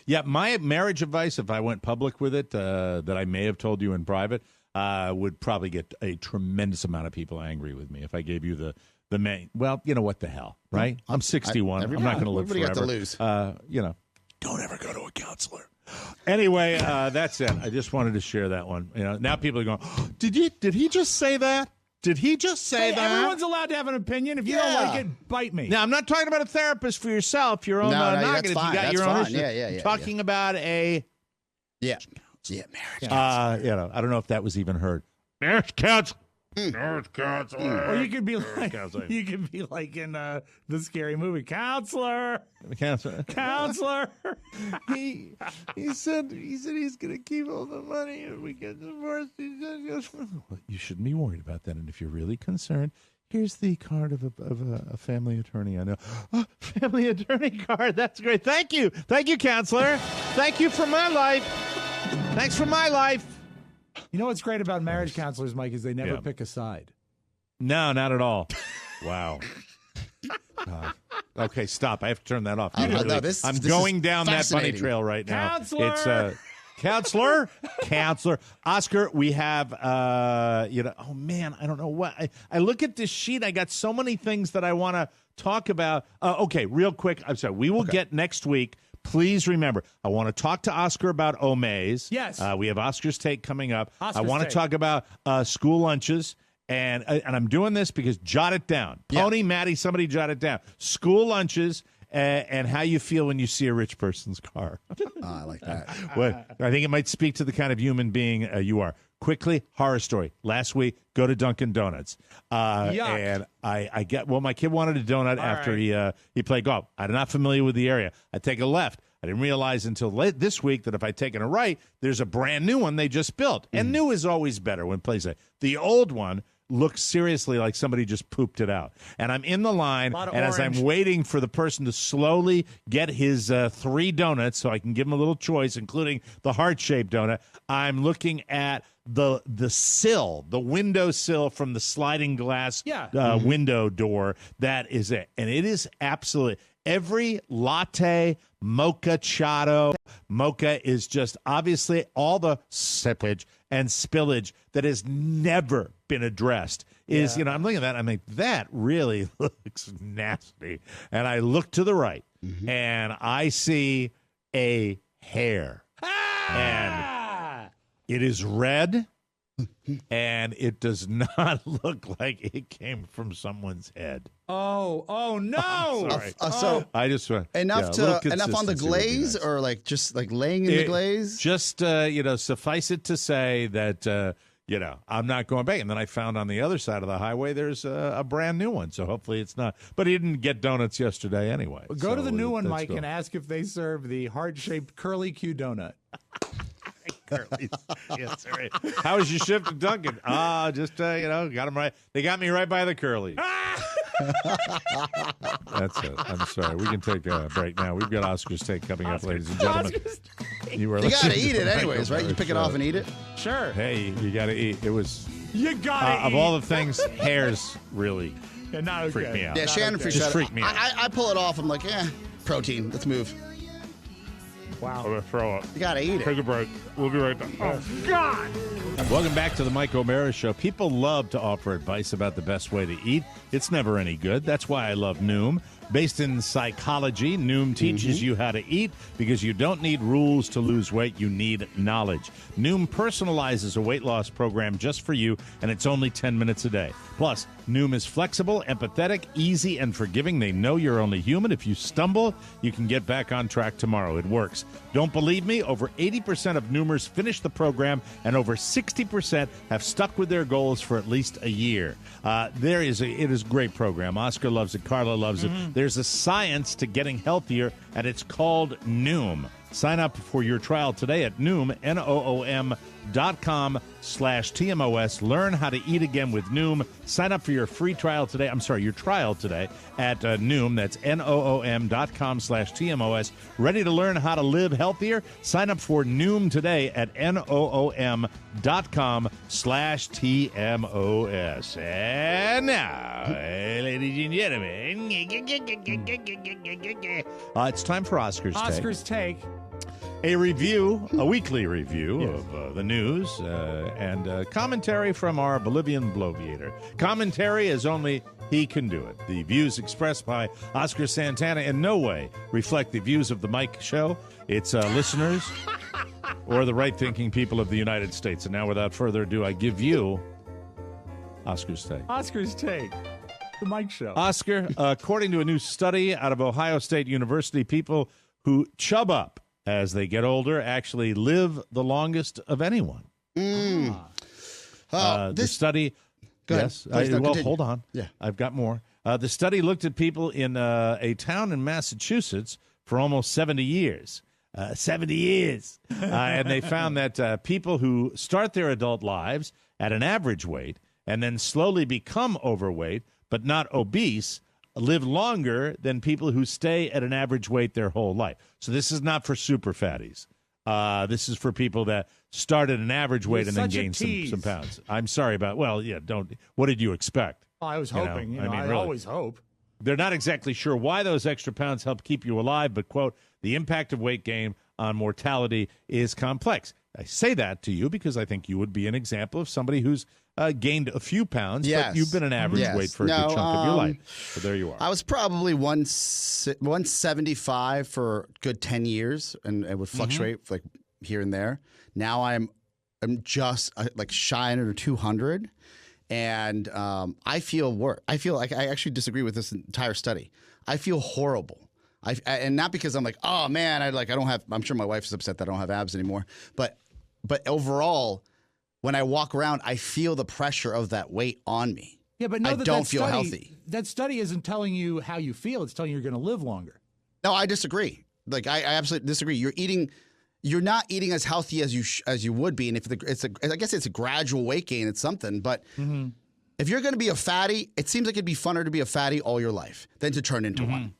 Yeah, my marriage advice, if I went public with it, that I may have told you in private, would probably get a tremendous amount of people angry with me if I gave you the main. Well, you know what the hell, right? I'm 61. I'm not going to live forever. Got to lose. Don't ever go to a counselor. Anyway, that's it. I just wanted to share that one. Now people are going, did he just say that? Did he just say that? Everyone's allowed to have an opinion. If you don't like it, bite me. Now, I'm not talking about a therapist for yourself, your own noggin. If you got your own issue. I'm talking about a marriage. I don't know if that was even heard. Marriage counselor. Marriage counselor. Or you could be like in the scary movie, counselor. Counselor. He said he's going to keep all the money if we get divorced. Well, you shouldn't be worried about that. And if you're really concerned, here's the card of a family attorney I know. Oh, family attorney card. That's great. Thank you, counselor. Thank you for my life. Thanks for my life. You know what's great about marriage counselors, Mike, is they never pick a side. No, not at all. Wow. Okay, stop. I have to turn that off. I'm going down that bunny trail right now. Counselor! It's Counselor. Oscar, we have, oh, man, I don't know what. I look at this sheet. I got so many things that I want to talk about, okay, real quick. I'm sorry. We will get next week. Please remember, I want to talk to Oscar about Omaze. Yes. We have Oscar's Take coming up. I Oscar's want to Take. talk about school lunches. And I'm doing this because jot it down. Pony, Maddie, somebody jot it down. School lunches and how you feel when you see a rich person's car. I like that. Well, I think it might speak to the kind of human being you are. Quickly, horror story. Last week, go to Dunkin' Donuts. And I get, my kid wanted a donut after he played golf. I'm not familiar with the area. I take a left. I didn't realize until this week that if I take a right, there's a brand new one they just built. And new is always better when places. The old one looks seriously like somebody just pooped it out. And I'm in the line, and as I'm waiting for the person to slowly get his 3 donuts so I can give him a little choice, including the heart-shaped donut, I'm looking at the sill, the window sill from the sliding glass window door. That is it. And it is absolutely every latte, mochaccino. Mocha is just obviously all the sippage and spillage that has never been addressed. I'm looking at that, I'm like, that really looks nasty. And I look to the right, and I see a hair. And it is red, and it does not look like it came from someone's head. Oh no! Sorry. So I just went enough on the glaze, nice. Or like just like laying in the glaze. Just suffice it to say that I'm not going back. And then I found on the other side of the highway there's a brand new one. So hopefully it's not. But he didn't get donuts yesterday anyway. Go to the new one, Mike, and ask if they serve the heart-shaped curly Q donut. Yes, right. How was your shift to Dunkin'? Got them right. They got me right by the curly. That's it. I'm sorry. We can take a break now. We've got Oscar's Take coming up, ladies and gentlemen. You got to eat it anyways, right? You pick it off and eat it? Sure. Hey, you got to eat. It was... You got to eat. Of all the things, hairs really freak me out. Yeah, Shannon freaked me out. I pull it off. I'm like, protein. Let's move. Wow. I'm going to throw up. You got to eat it. Take a break. We'll be right back. Oh, God. Welcome back to the Mike O'Mara Show. People love to offer advice about the best way to eat. It's never any good. That's why I love Noom. Based in psychology, Noom teaches you how to eat because you don't need rules to lose weight. You need knowledge. Noom personalizes a weight loss program just for you, and it's only 10 minutes a day. Plus, Noom is flexible, empathetic, easy, and forgiving. They know you're only human. If you stumble, you can get back on track tomorrow. It works. Don't believe me? Over 80% of Noomers finish the program, and over 60% have stuck with their goals for at least a year. It is a great program. Oscar loves it. Carla loves it. There's a science to getting healthier, and it's called Noom. Sign up for your trial today at Noom, Noom.com/TMOS. Learn how to eat again with Noom. Sign up for your free trial today. Your trial today at Noom. That's Noom.com/TMOS. Ready to learn how to live healthier? Sign up for Noom today at Noom.com/TMOS. And now, ladies and gentlemen, it's time for Oscar's Take. Oscar's Take. A weekly review of the news and commentary from our Bolivian bloviator. Commentary as only he can do it. The views expressed by Oscar Santana in no way reflect the views of the Mike Show, its listeners, or the right-thinking people of the United States. And now, without further ado, I give you Oscar's Take. Oscar's Take. The Mike Show. Oscar, according to a new study out of Ohio State University, people who chub up as they get older actually live the longest of anyone. The study... Go ahead. Yes. Continue. Hold on. Yeah. I've got more. The study looked at people in a town in Massachusetts for almost 70 years. 70 years. And they found that people who start their adult lives at an average weight and then slowly become overweight but not obese live longer than people who stay at an average weight their whole life. So this is not for super fatties. This is for people that start at an average weight and then gain some pounds. I'm sorry about, don't. What did you expect? I was hoping. I always hope. They're not exactly sure why those extra pounds help keep you alive, but, quote, the impact of weight gain on mortality is complex. I say that to you because I think you would be an example of somebody who's gained a few pounds, Yes. but you've been an average Yes. weight for a good chunk of your life. So there you are. I was probably 175 for a good 10 years, and it would fluctuate like here and there. Now I'm just like shy under 200, and I feel worse. I feel like I actually disagree with this entire study. I feel horrible. And not because I'm like, oh man, I don't have. I'm sure my wife is upset that I don't have abs anymore. But overall, when I walk around, I feel the pressure of that weight on me. Yeah, but no, I don't feel healthy. That study isn't telling you how you feel. It's telling you you're going to live longer. No, I disagree. Like I absolutely disagree. You're not eating as healthy as you would be, and if I guess it's a gradual weight gain. It's something, but if you're going to be a fatty, it seems like it'd be funner to be a fatty all your life than to turn into one.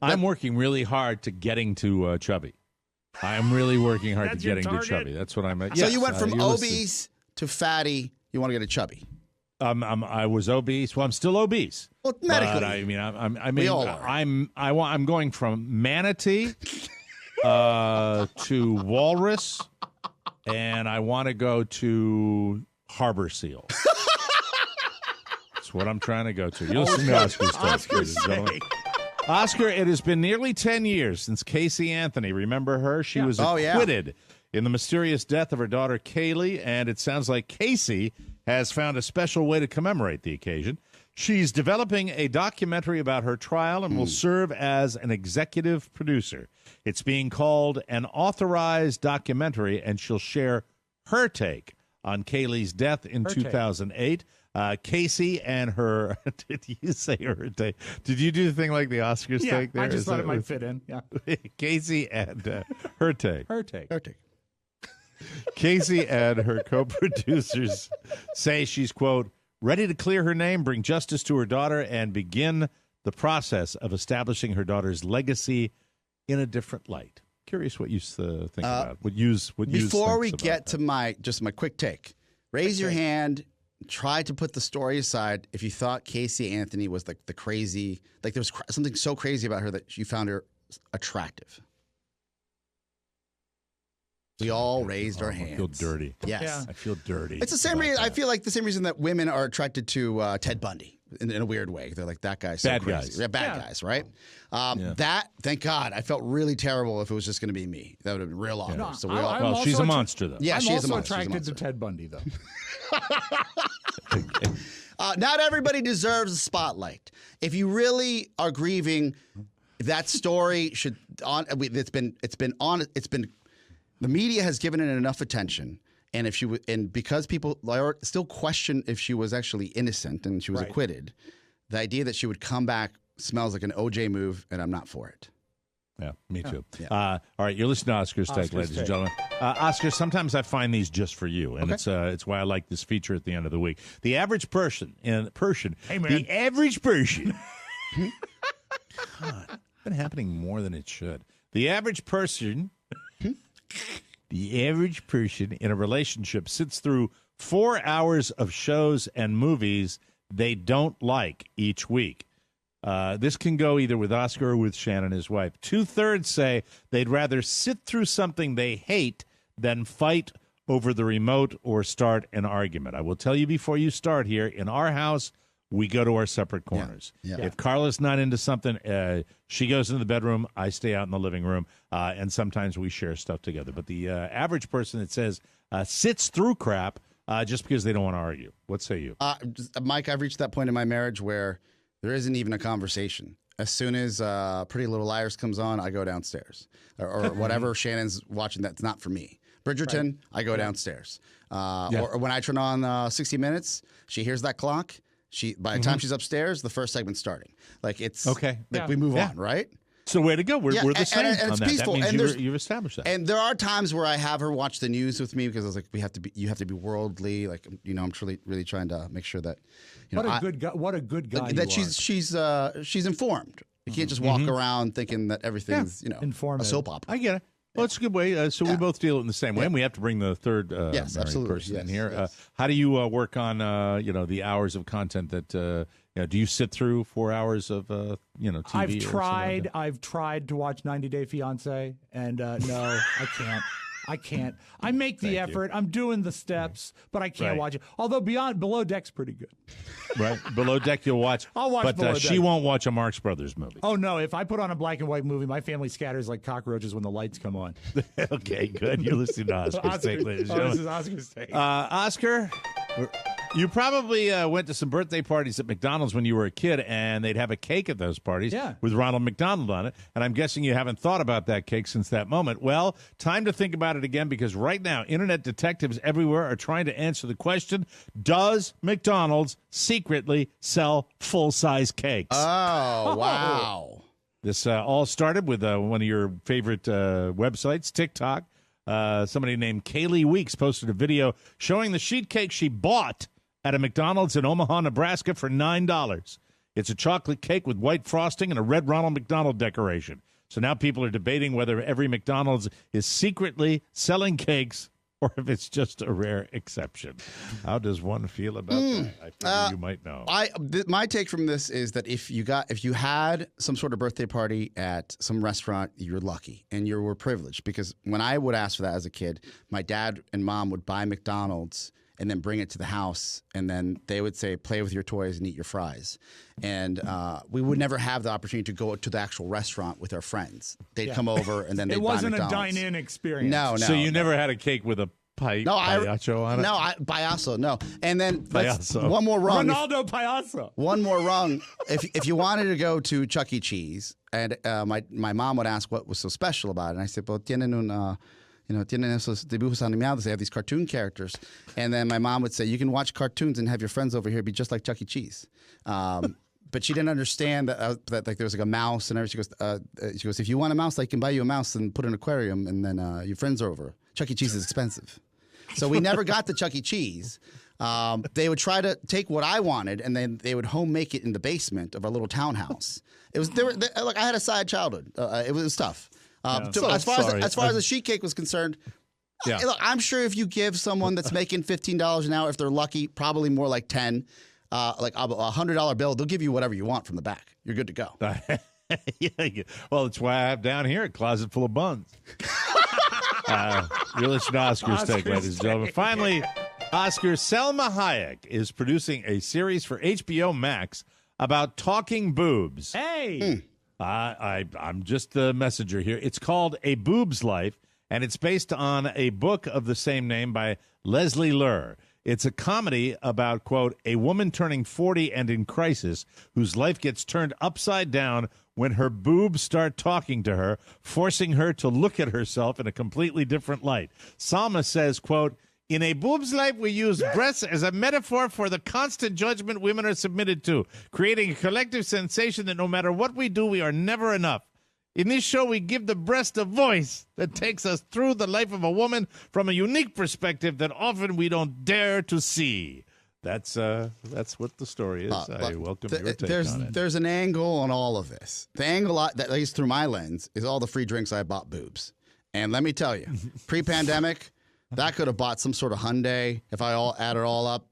I'm working really hard to getting to chubby. I'm really working hard to getting to chubby. That's what I'm at. So you went from obese to fatty. You want to get to chubby. I was obese. Well, I'm still obese. Well, medically, but we all are. I'm going from manatee to walrus, and I want to go to harbor seal. That's what I'm trying to go to. You'll listen to Oscar's stuff. Oscar, it has been nearly 10 years since Casey Anthony. Remember her? She was acquitted in the mysterious death of her daughter, Kaylee, and it sounds like Casey has found a special way to commemorate the occasion. She's developing a documentary about her trial and will serve as an executive producer. It's being called an authorized documentary, and she'll share her take on Kaylee's death in 2008. Casey and her, did you say her take? Did you do the thing like the Oscars take there? I just thought it might fit in. Yeah. Casey and her take. Her take. Casey and her co-producers say she's, quote, ready to clear her name, bring justice to her daughter, and begin the process of establishing her daughter's legacy in a different light. Curious what you think about. Before we get to my quick take, raise your hand. Try to put the story aside if you thought Casey Anthony was like the crazy, like there was something so crazy about her that you found her attractive. We all raised our hands. I feel dirty. Yes. Yeah. I feel dirty. It's the same reason. I feel like the same reason that women are attracted to Ted Bundy in a weird way. They're like, that guy's so Bad crazy. guys. Yeah, bad guys, right? That, thank God, I felt really terrible if it was just going to be me. That would have been real awkward. No, So well, she's a monster, though. Yeah, I'm she's a also monster. attracted to Ted Bundy, though. Not everybody deserves a spotlight. If you really are grieving, that story should the media has given it enough attention, and because people still question if she was actually innocent and she was acquitted, the idea that she would come back smells like an OJ move, and I'm not for it. Yeah, me too. Yeah. All right, you're listening to Oscar's Take, ladies and gentlemen. Oscar, sometimes I find these just for you, and it's why I like this feature at the end of the week. The average person, Hey, man. the average person. God, it's been happening more than it should. The average person in a relationship sits through 4 hours of shows and movies they don't like each week. This can go either with Oscar or with Shannon, his wife. 2/3 say they'd rather sit through something they hate than fight over the remote or start an argument. I will tell you before you start here, in our house, we go to our separate corners. Yeah. If Carla's not into something, she goes into the bedroom, I stay out in the living room, and sometimes we share stuff together. But the average person that says sits through crap just because they don't want to argue. What say you? Mike, I've reached that point in my marriage where there isn't even a conversation. As soon as Pretty Little Liars comes on, I go downstairs. Or whatever Shannon's watching that's not for me. Bridgerton, I go downstairs. Or when I turn on 60 Minutes, she hears that clock. By the time she's upstairs, the first segment's starting. Like it's okay. Like we move on, right? So way to go. We're the same and on it's that. peaceful. That means And you've established that. And there are times where I have her watch the news with me because I was like, you have to be worldly. Like, I'm really trying to make sure that, What a good guy. That she's informed. You can't just walk around thinking that everything's a soap opera. I get it. Well, it's a good way. So we both deal in the same way, and we have to bring the third married person in here. Yes. How do you work on the hours of content that do you sit through 4 hours of TV? I've tried to watch 90 Day Fiance, and no, I can't. I can't. I make the effort. I'm doing the steps, but I can't watch it. Although Below Deck's pretty good. Right. Below Deck you'll watch. I'll watch Below But Deck. she won't watch a Marx Brothers movie. Oh, no. If I put on a black and white movie, my family scatters like cockroaches when the lights come on. Okay, good. You're listening to Oscar's Take, ladies and This gentlemen. is Oscar's Take. Oscar, you probably went to some birthday parties at McDonald's when you were a kid, and they'd have a cake at those parties with Ronald McDonald on it. And I'm guessing you haven't thought about that cake since that moment. Well, time to think about it again, because right now, internet detectives everywhere are trying to answer the question, does McDonald's secretly sell full-size cakes? Oh, wow. This all started with one of your favorite websites, TikTok. Somebody named Kaylee Weeks posted a video showing the sheet cake she bought at a McDonald's in Omaha, Nebraska for $9. It's a chocolate cake with white frosting and a red Ronald McDonald decoration. So now people are debating whether every McDonald's is secretly selling cakes or if it's just a rare exception. How does one feel about that? I figure you might know. My take from this is that if you had some sort of birthday party at some restaurant, you're lucky and you were privileged, because when I would ask for that as a kid, my dad and mom would buy McDonald's and then bring it to the house, and then they would say, play with your toys and eat your fries. And we would never have the opportunity to go to the actual restaurant with our friends. They'd come over, and then they'd buy McDonald's. It wasn't a dine-in experience. No. So you never had a cake with a payacho on it? No, payaso, no. And then Payaso. one more rung. Ronaldo Payaso. One more rung. If you wanted to go to Chuck E. Cheese, and my mom would ask what was so special about it, and I said, well, tienen esos dibujos animados. They have these cartoon characters. And then my mom would say, you can watch cartoons and have your friends over here be just like Chuck E. Cheese. But she didn't understand that like there was like a mouse and everything. She goes, if you want a mouse, I can buy you a mouse and put an aquarium, and then your friends are over. Chuck E. Cheese is expensive. So we never got the Chuck E. Cheese. They would try to take what I wanted, and then they would home make it in the basement of our little townhouse. It was like I had a sad childhood. It was tough. As far as the sheet cake was concerned, look, I'm sure if you give someone that's making $15 an hour, if they're lucky, probably more like 10, like a $100 bill, they'll give you whatever you want from the back. You're good to go. Well, that's why I have down here a closet full of buns. You're listening to Oscar's Take, ladies and gentlemen. Finally, Oscar, Selma Hayek is producing a series for HBO Max about talking boobs. Hey! I'm just the messenger here. It's called A Boob's Life, and it's based on a book of the same name by Leslie Lur. It's a comedy about, quote, a woman turning 40 and in crisis whose life gets turned upside down when her boobs start talking to her, forcing her to look at herself in a completely different light. Salma says, quote, in A Boob's Life, we use breasts as a metaphor for the constant judgment women are submitted to, creating a collective sensation that no matter what we do, we are never enough. In this show, we give the breast a voice that takes us through the life of a woman from a unique perspective that often we don't dare to see. That's what the story is. I welcome your take on it. There's an angle on all of this. The angle, at least through my lens, is all the free drinks I bought boobs. And let me tell you, pre-pandemic, that could have bought some sort of Hyundai if I add it all up.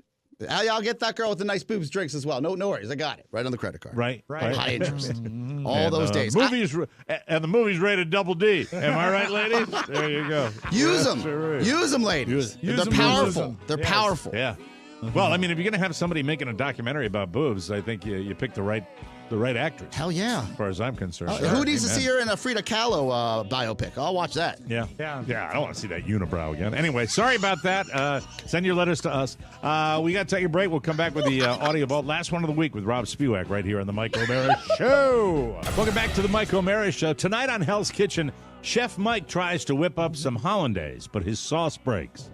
I'll get that girl with the nice boobs drinks as well. No worries. I got it. Right on the credit card. Right. High interest. All those days. And the movie's rated double D. Am I right, ladies? There you go. Use them. Sure use them, ladies. They're powerful. They're powerful. Yeah. Well, I mean, if you're going to have somebody making a documentary about boobs, I think you pick the right actress. Hell yeah. As far as I'm concerned. Who needs to see her in a Frida Kahlo biopic? I'll watch that. Yeah. I don't want to see that unibrow again. Anyway, sorry about that. Send your letters to us. We got to take a break. We'll come back with the audio vault. Last one of the week with Rob Spewak right here on the Mike O'Mara Show. Welcome back to the Mike O'Mara Show. Tonight on Hell's Kitchen, Chef Mike tries to whip up some hollandaise, but his sauce breaks.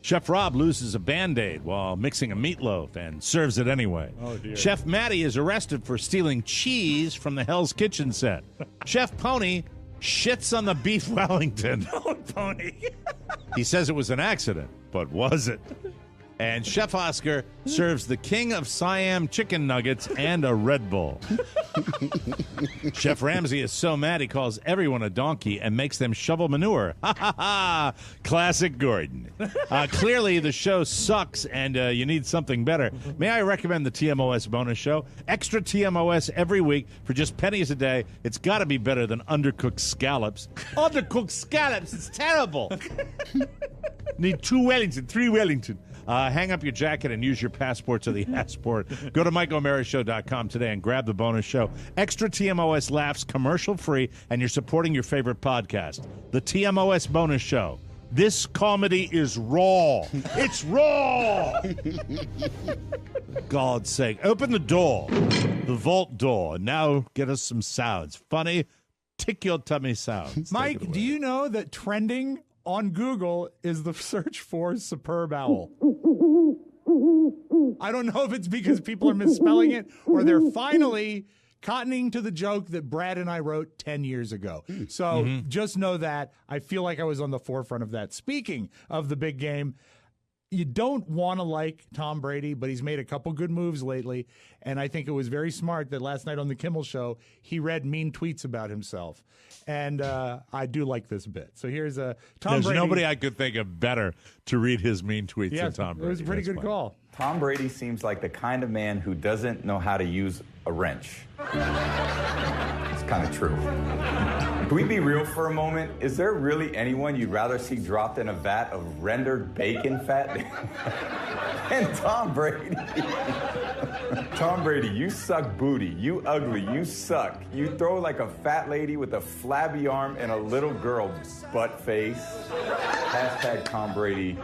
Chef Rob loses a Band-Aid while mixing a meatloaf and serves it anyway. Oh, dear. Chef Matty is arrested for stealing cheese from the Hell's Kitchen set. Chef Pony shits on the beef Wellington. Pony. He says it was an accident, but was it? And Chef Oscar serves the King of Siam chicken nuggets and a Red Bull. Chef Ramsay is so mad he calls everyone a donkey and makes them shovel manure. Ha ha ha! Classic Gordon. Clearly, the show sucks and you need something better. May I recommend the TMOS bonus show? Extra TMOS every week for just pennies a day. It's got to be better than undercooked scallops. Undercooked scallops, it's terrible. Need 2 Wellington, 3 Wellington. Hang up your jacket and use your passport to the passport. Go to MikeOMarisShow.com today and grab the bonus show. Extra TMOS laughs, commercial-free, and you're supporting your favorite podcast. The TMOS bonus show. This comedy is raw. It's raw! God's sake. Open the door. The vault door. Now get us some sounds. Funny, tick your tummy sounds. Mike, do you know that trending on Google is the search for superb owl? I don't know if it's because people are misspelling it or they're finally cottoning to the joke that Brad and I wrote 10 years ago. So just know that. I feel like I was on the forefront of that. Speaking of the big game, you don't want to like Tom Brady, but he's made a couple good moves lately, and I think it was very smart that last night on the Kimmel Show, he read mean tweets about himself. And I do like this bit. So here's Tom There's Brady. nobody I could think of better to read his mean tweets than Tom Brady. It was a pretty good call. Tom Brady seems like the kind of man who doesn't know how to use a wrench. It's kind of true. Can we be real for a moment? Is there really anyone you'd rather see dropped in a vat of rendered bacon fat than Tom Brady? Tom Brady, you suck booty. You ugly. You suck. You throw like a fat lady with a flabby arm and a little girl butt face. Hashtag Tom Brady.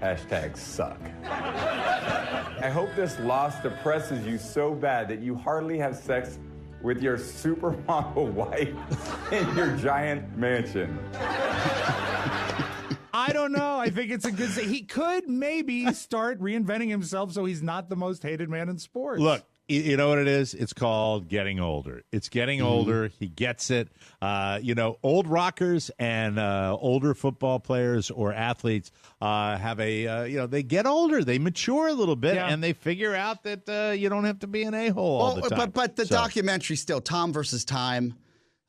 Hashtag suck. I hope this loss depresses you so bad that you hardly have sex with your supermodel wife in your giant mansion. I don't know. I think it's a good thing. He could maybe start reinventing himself so he's not the most hated man in sports. Look, you know what it is? It's called getting older. It's getting older. He gets it. Old rockers and older football players or athletes have they get older. They mature a little bit, and they figure out that you don't have to be an a-hole all the time. But the documentary still, Tom versus Time,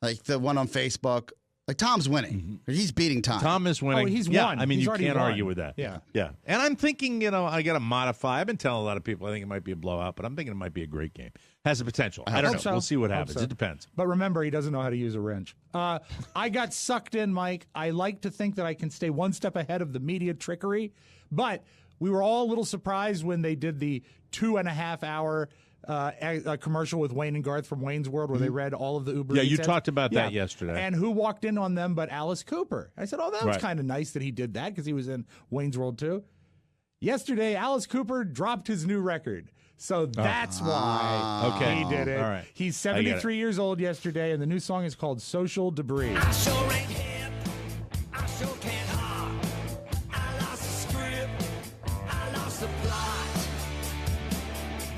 like the one on Facebook, like Tom's winning. He's beating Time. Tom is winning. Oh, he's yeah, won. I mean, He's you already can't won. argue with that. Yeah. Yeah. And I'm thinking, I got to modify. I've been telling a lot of people I think it might be a blowout, but I'm thinking it might be a great game. Has the potential. I don't know. So. We'll see what Hope happens. so. It depends. But remember, he doesn't know how to use a wrench. I got sucked in, Mike. I like to think that I can stay one step ahead of the media trickery, but we were all a little surprised when they did the 2.5-hour a commercial with Wayne and Garth from Wayne's World where they read all of the Uber Eats you ads. talked about that yesterday. And who walked in on them but Alice Cooper? I said, oh, that was Right. kind of nice that he did that because he was in Wayne's World too. Yesterday, Alice Cooper dropped his new record. So that's why Okay. he did it. All right. He's I get 73 years old yesterday, and the new song is called Social Debris. I sure ain't hip. I sure can't hop. I lost the script. I lost the plot.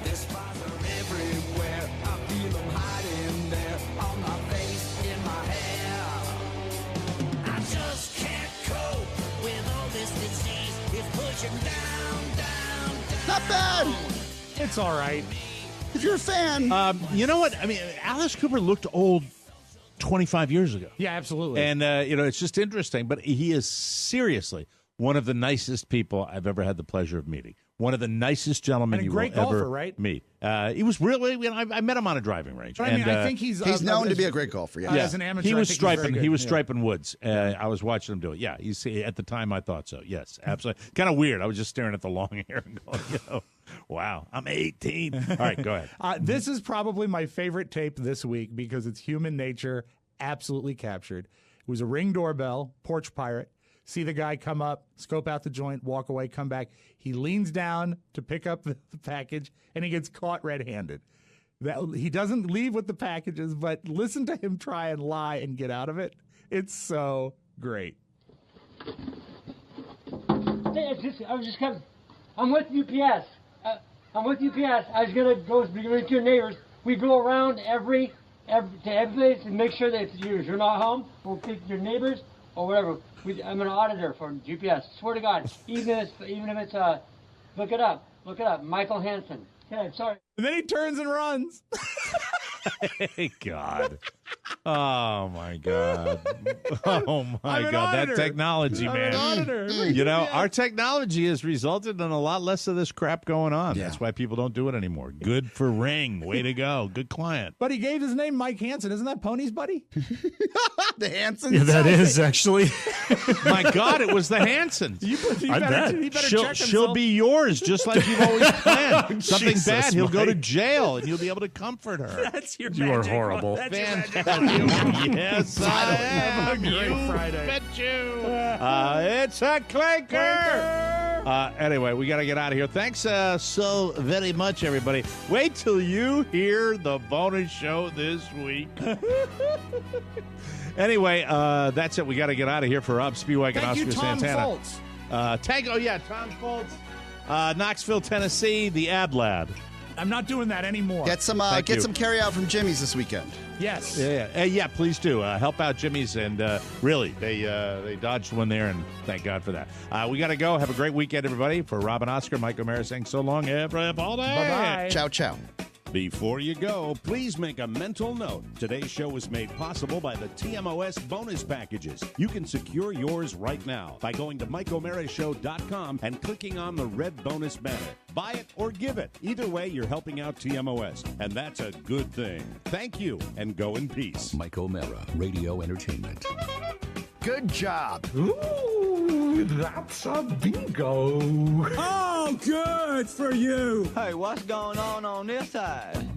There's spots are everywhere. I feel them hiding there on my face, in my hair. I just can't cope with all this disease. It's pushing down, down, down. Not bad. It's all right. If you're a fan. You know what? I mean, Alice Cooper looked old 25 years ago. Yeah, absolutely. And, it's just interesting. But he is seriously one of the nicest people I've ever had the pleasure of meeting. One of the nicest gentlemen And a you great will golfer, ever right? meet. He was really, I met him on a driving range. But I mean, I think he's known to be a great golfer. Yeah. As an amateur, he I was think he's very striping. good. He was Yeah. striping woods. I was watching him do it. Yeah, you see, at the time I thought so. Yes, absolutely. Kind of weird. I was just staring at the long hair and going, wow, I'm 18. All right, go ahead. This is probably my favorite tape this week because it's human nature absolutely captured. It was a Ring doorbell, porch pirate. See the guy come up, scope out the joint, walk away, come back. He leans down to pick up the package, and he gets caught red-handed. He doesn't leave with the packages, but listen to him try and lie and get out of it. It's so great. I was just coming. I'm with UPS. I'm with UPS. I was gonna go to your neighbors. We go around to every place and make sure that if you're not home, we'll pick your neighbors or whatever. I'm an auditor for UPS. Swear to God, even if it's look it up, Michael Hansen. Okay, I'm sorry. And then he turns and runs. Hey, God. Oh, my God. Oh, my I'm God. an That technology, I'm man. an auditor. You know, our technology has resulted in a lot less of this crap going on. Yeah. That's why people don't do it anymore. Good for Ring. Way to go. Good client. But he gave his name Mike Hansen. Isn't that Pony's buddy? The Hansons. Yeah, that is actually. My God, it was the Hansons. He I bet. better She'll check she'll himself. be yours, just like you've always planned. Something Jesus, bad, he'll go to Mike. jail, and you'll be able to comfort her. That's your You are magic. Horrible. That's your Fantastic. magic. Yes, I am. Have a great You Friday. bet you. It's a clanker. Anyway, we got to get out of here. Thanks so very much, everybody. Wait till you hear the bonus show this week. Anyway, that's it. We got to get out of here for Rob Spiewak and Thank Oscar you, Tom Santana. Foltz. Tom Foltz. Knoxville, Tennessee, the Ad Lad. I'm not doing that anymore. Get some carry out from Jimmy's this weekend. Yes. Yeah, please do. Help out Jimmy's, and really, they dodged one there, and thank God for that. We got to go. Have a great weekend, everybody. For Rob and Oscar, Mike O'Mara saying so long, everybody. Bye-bye. Ciao, ciao. Before you go, please make a mental note. Today's show was made possible by the TMOS bonus packages. You can secure yours right now by going to MikeO'MaraShow.com and clicking on the red bonus banner. Buy it or give it. Either way, you're helping out TMOS, and that's a good thing. Thank you, and go in peace. Mike O'Mara, Radio Entertainment. Good job. Ooh, that's a bingo. Oh, good for you. Hey, what's going on this side?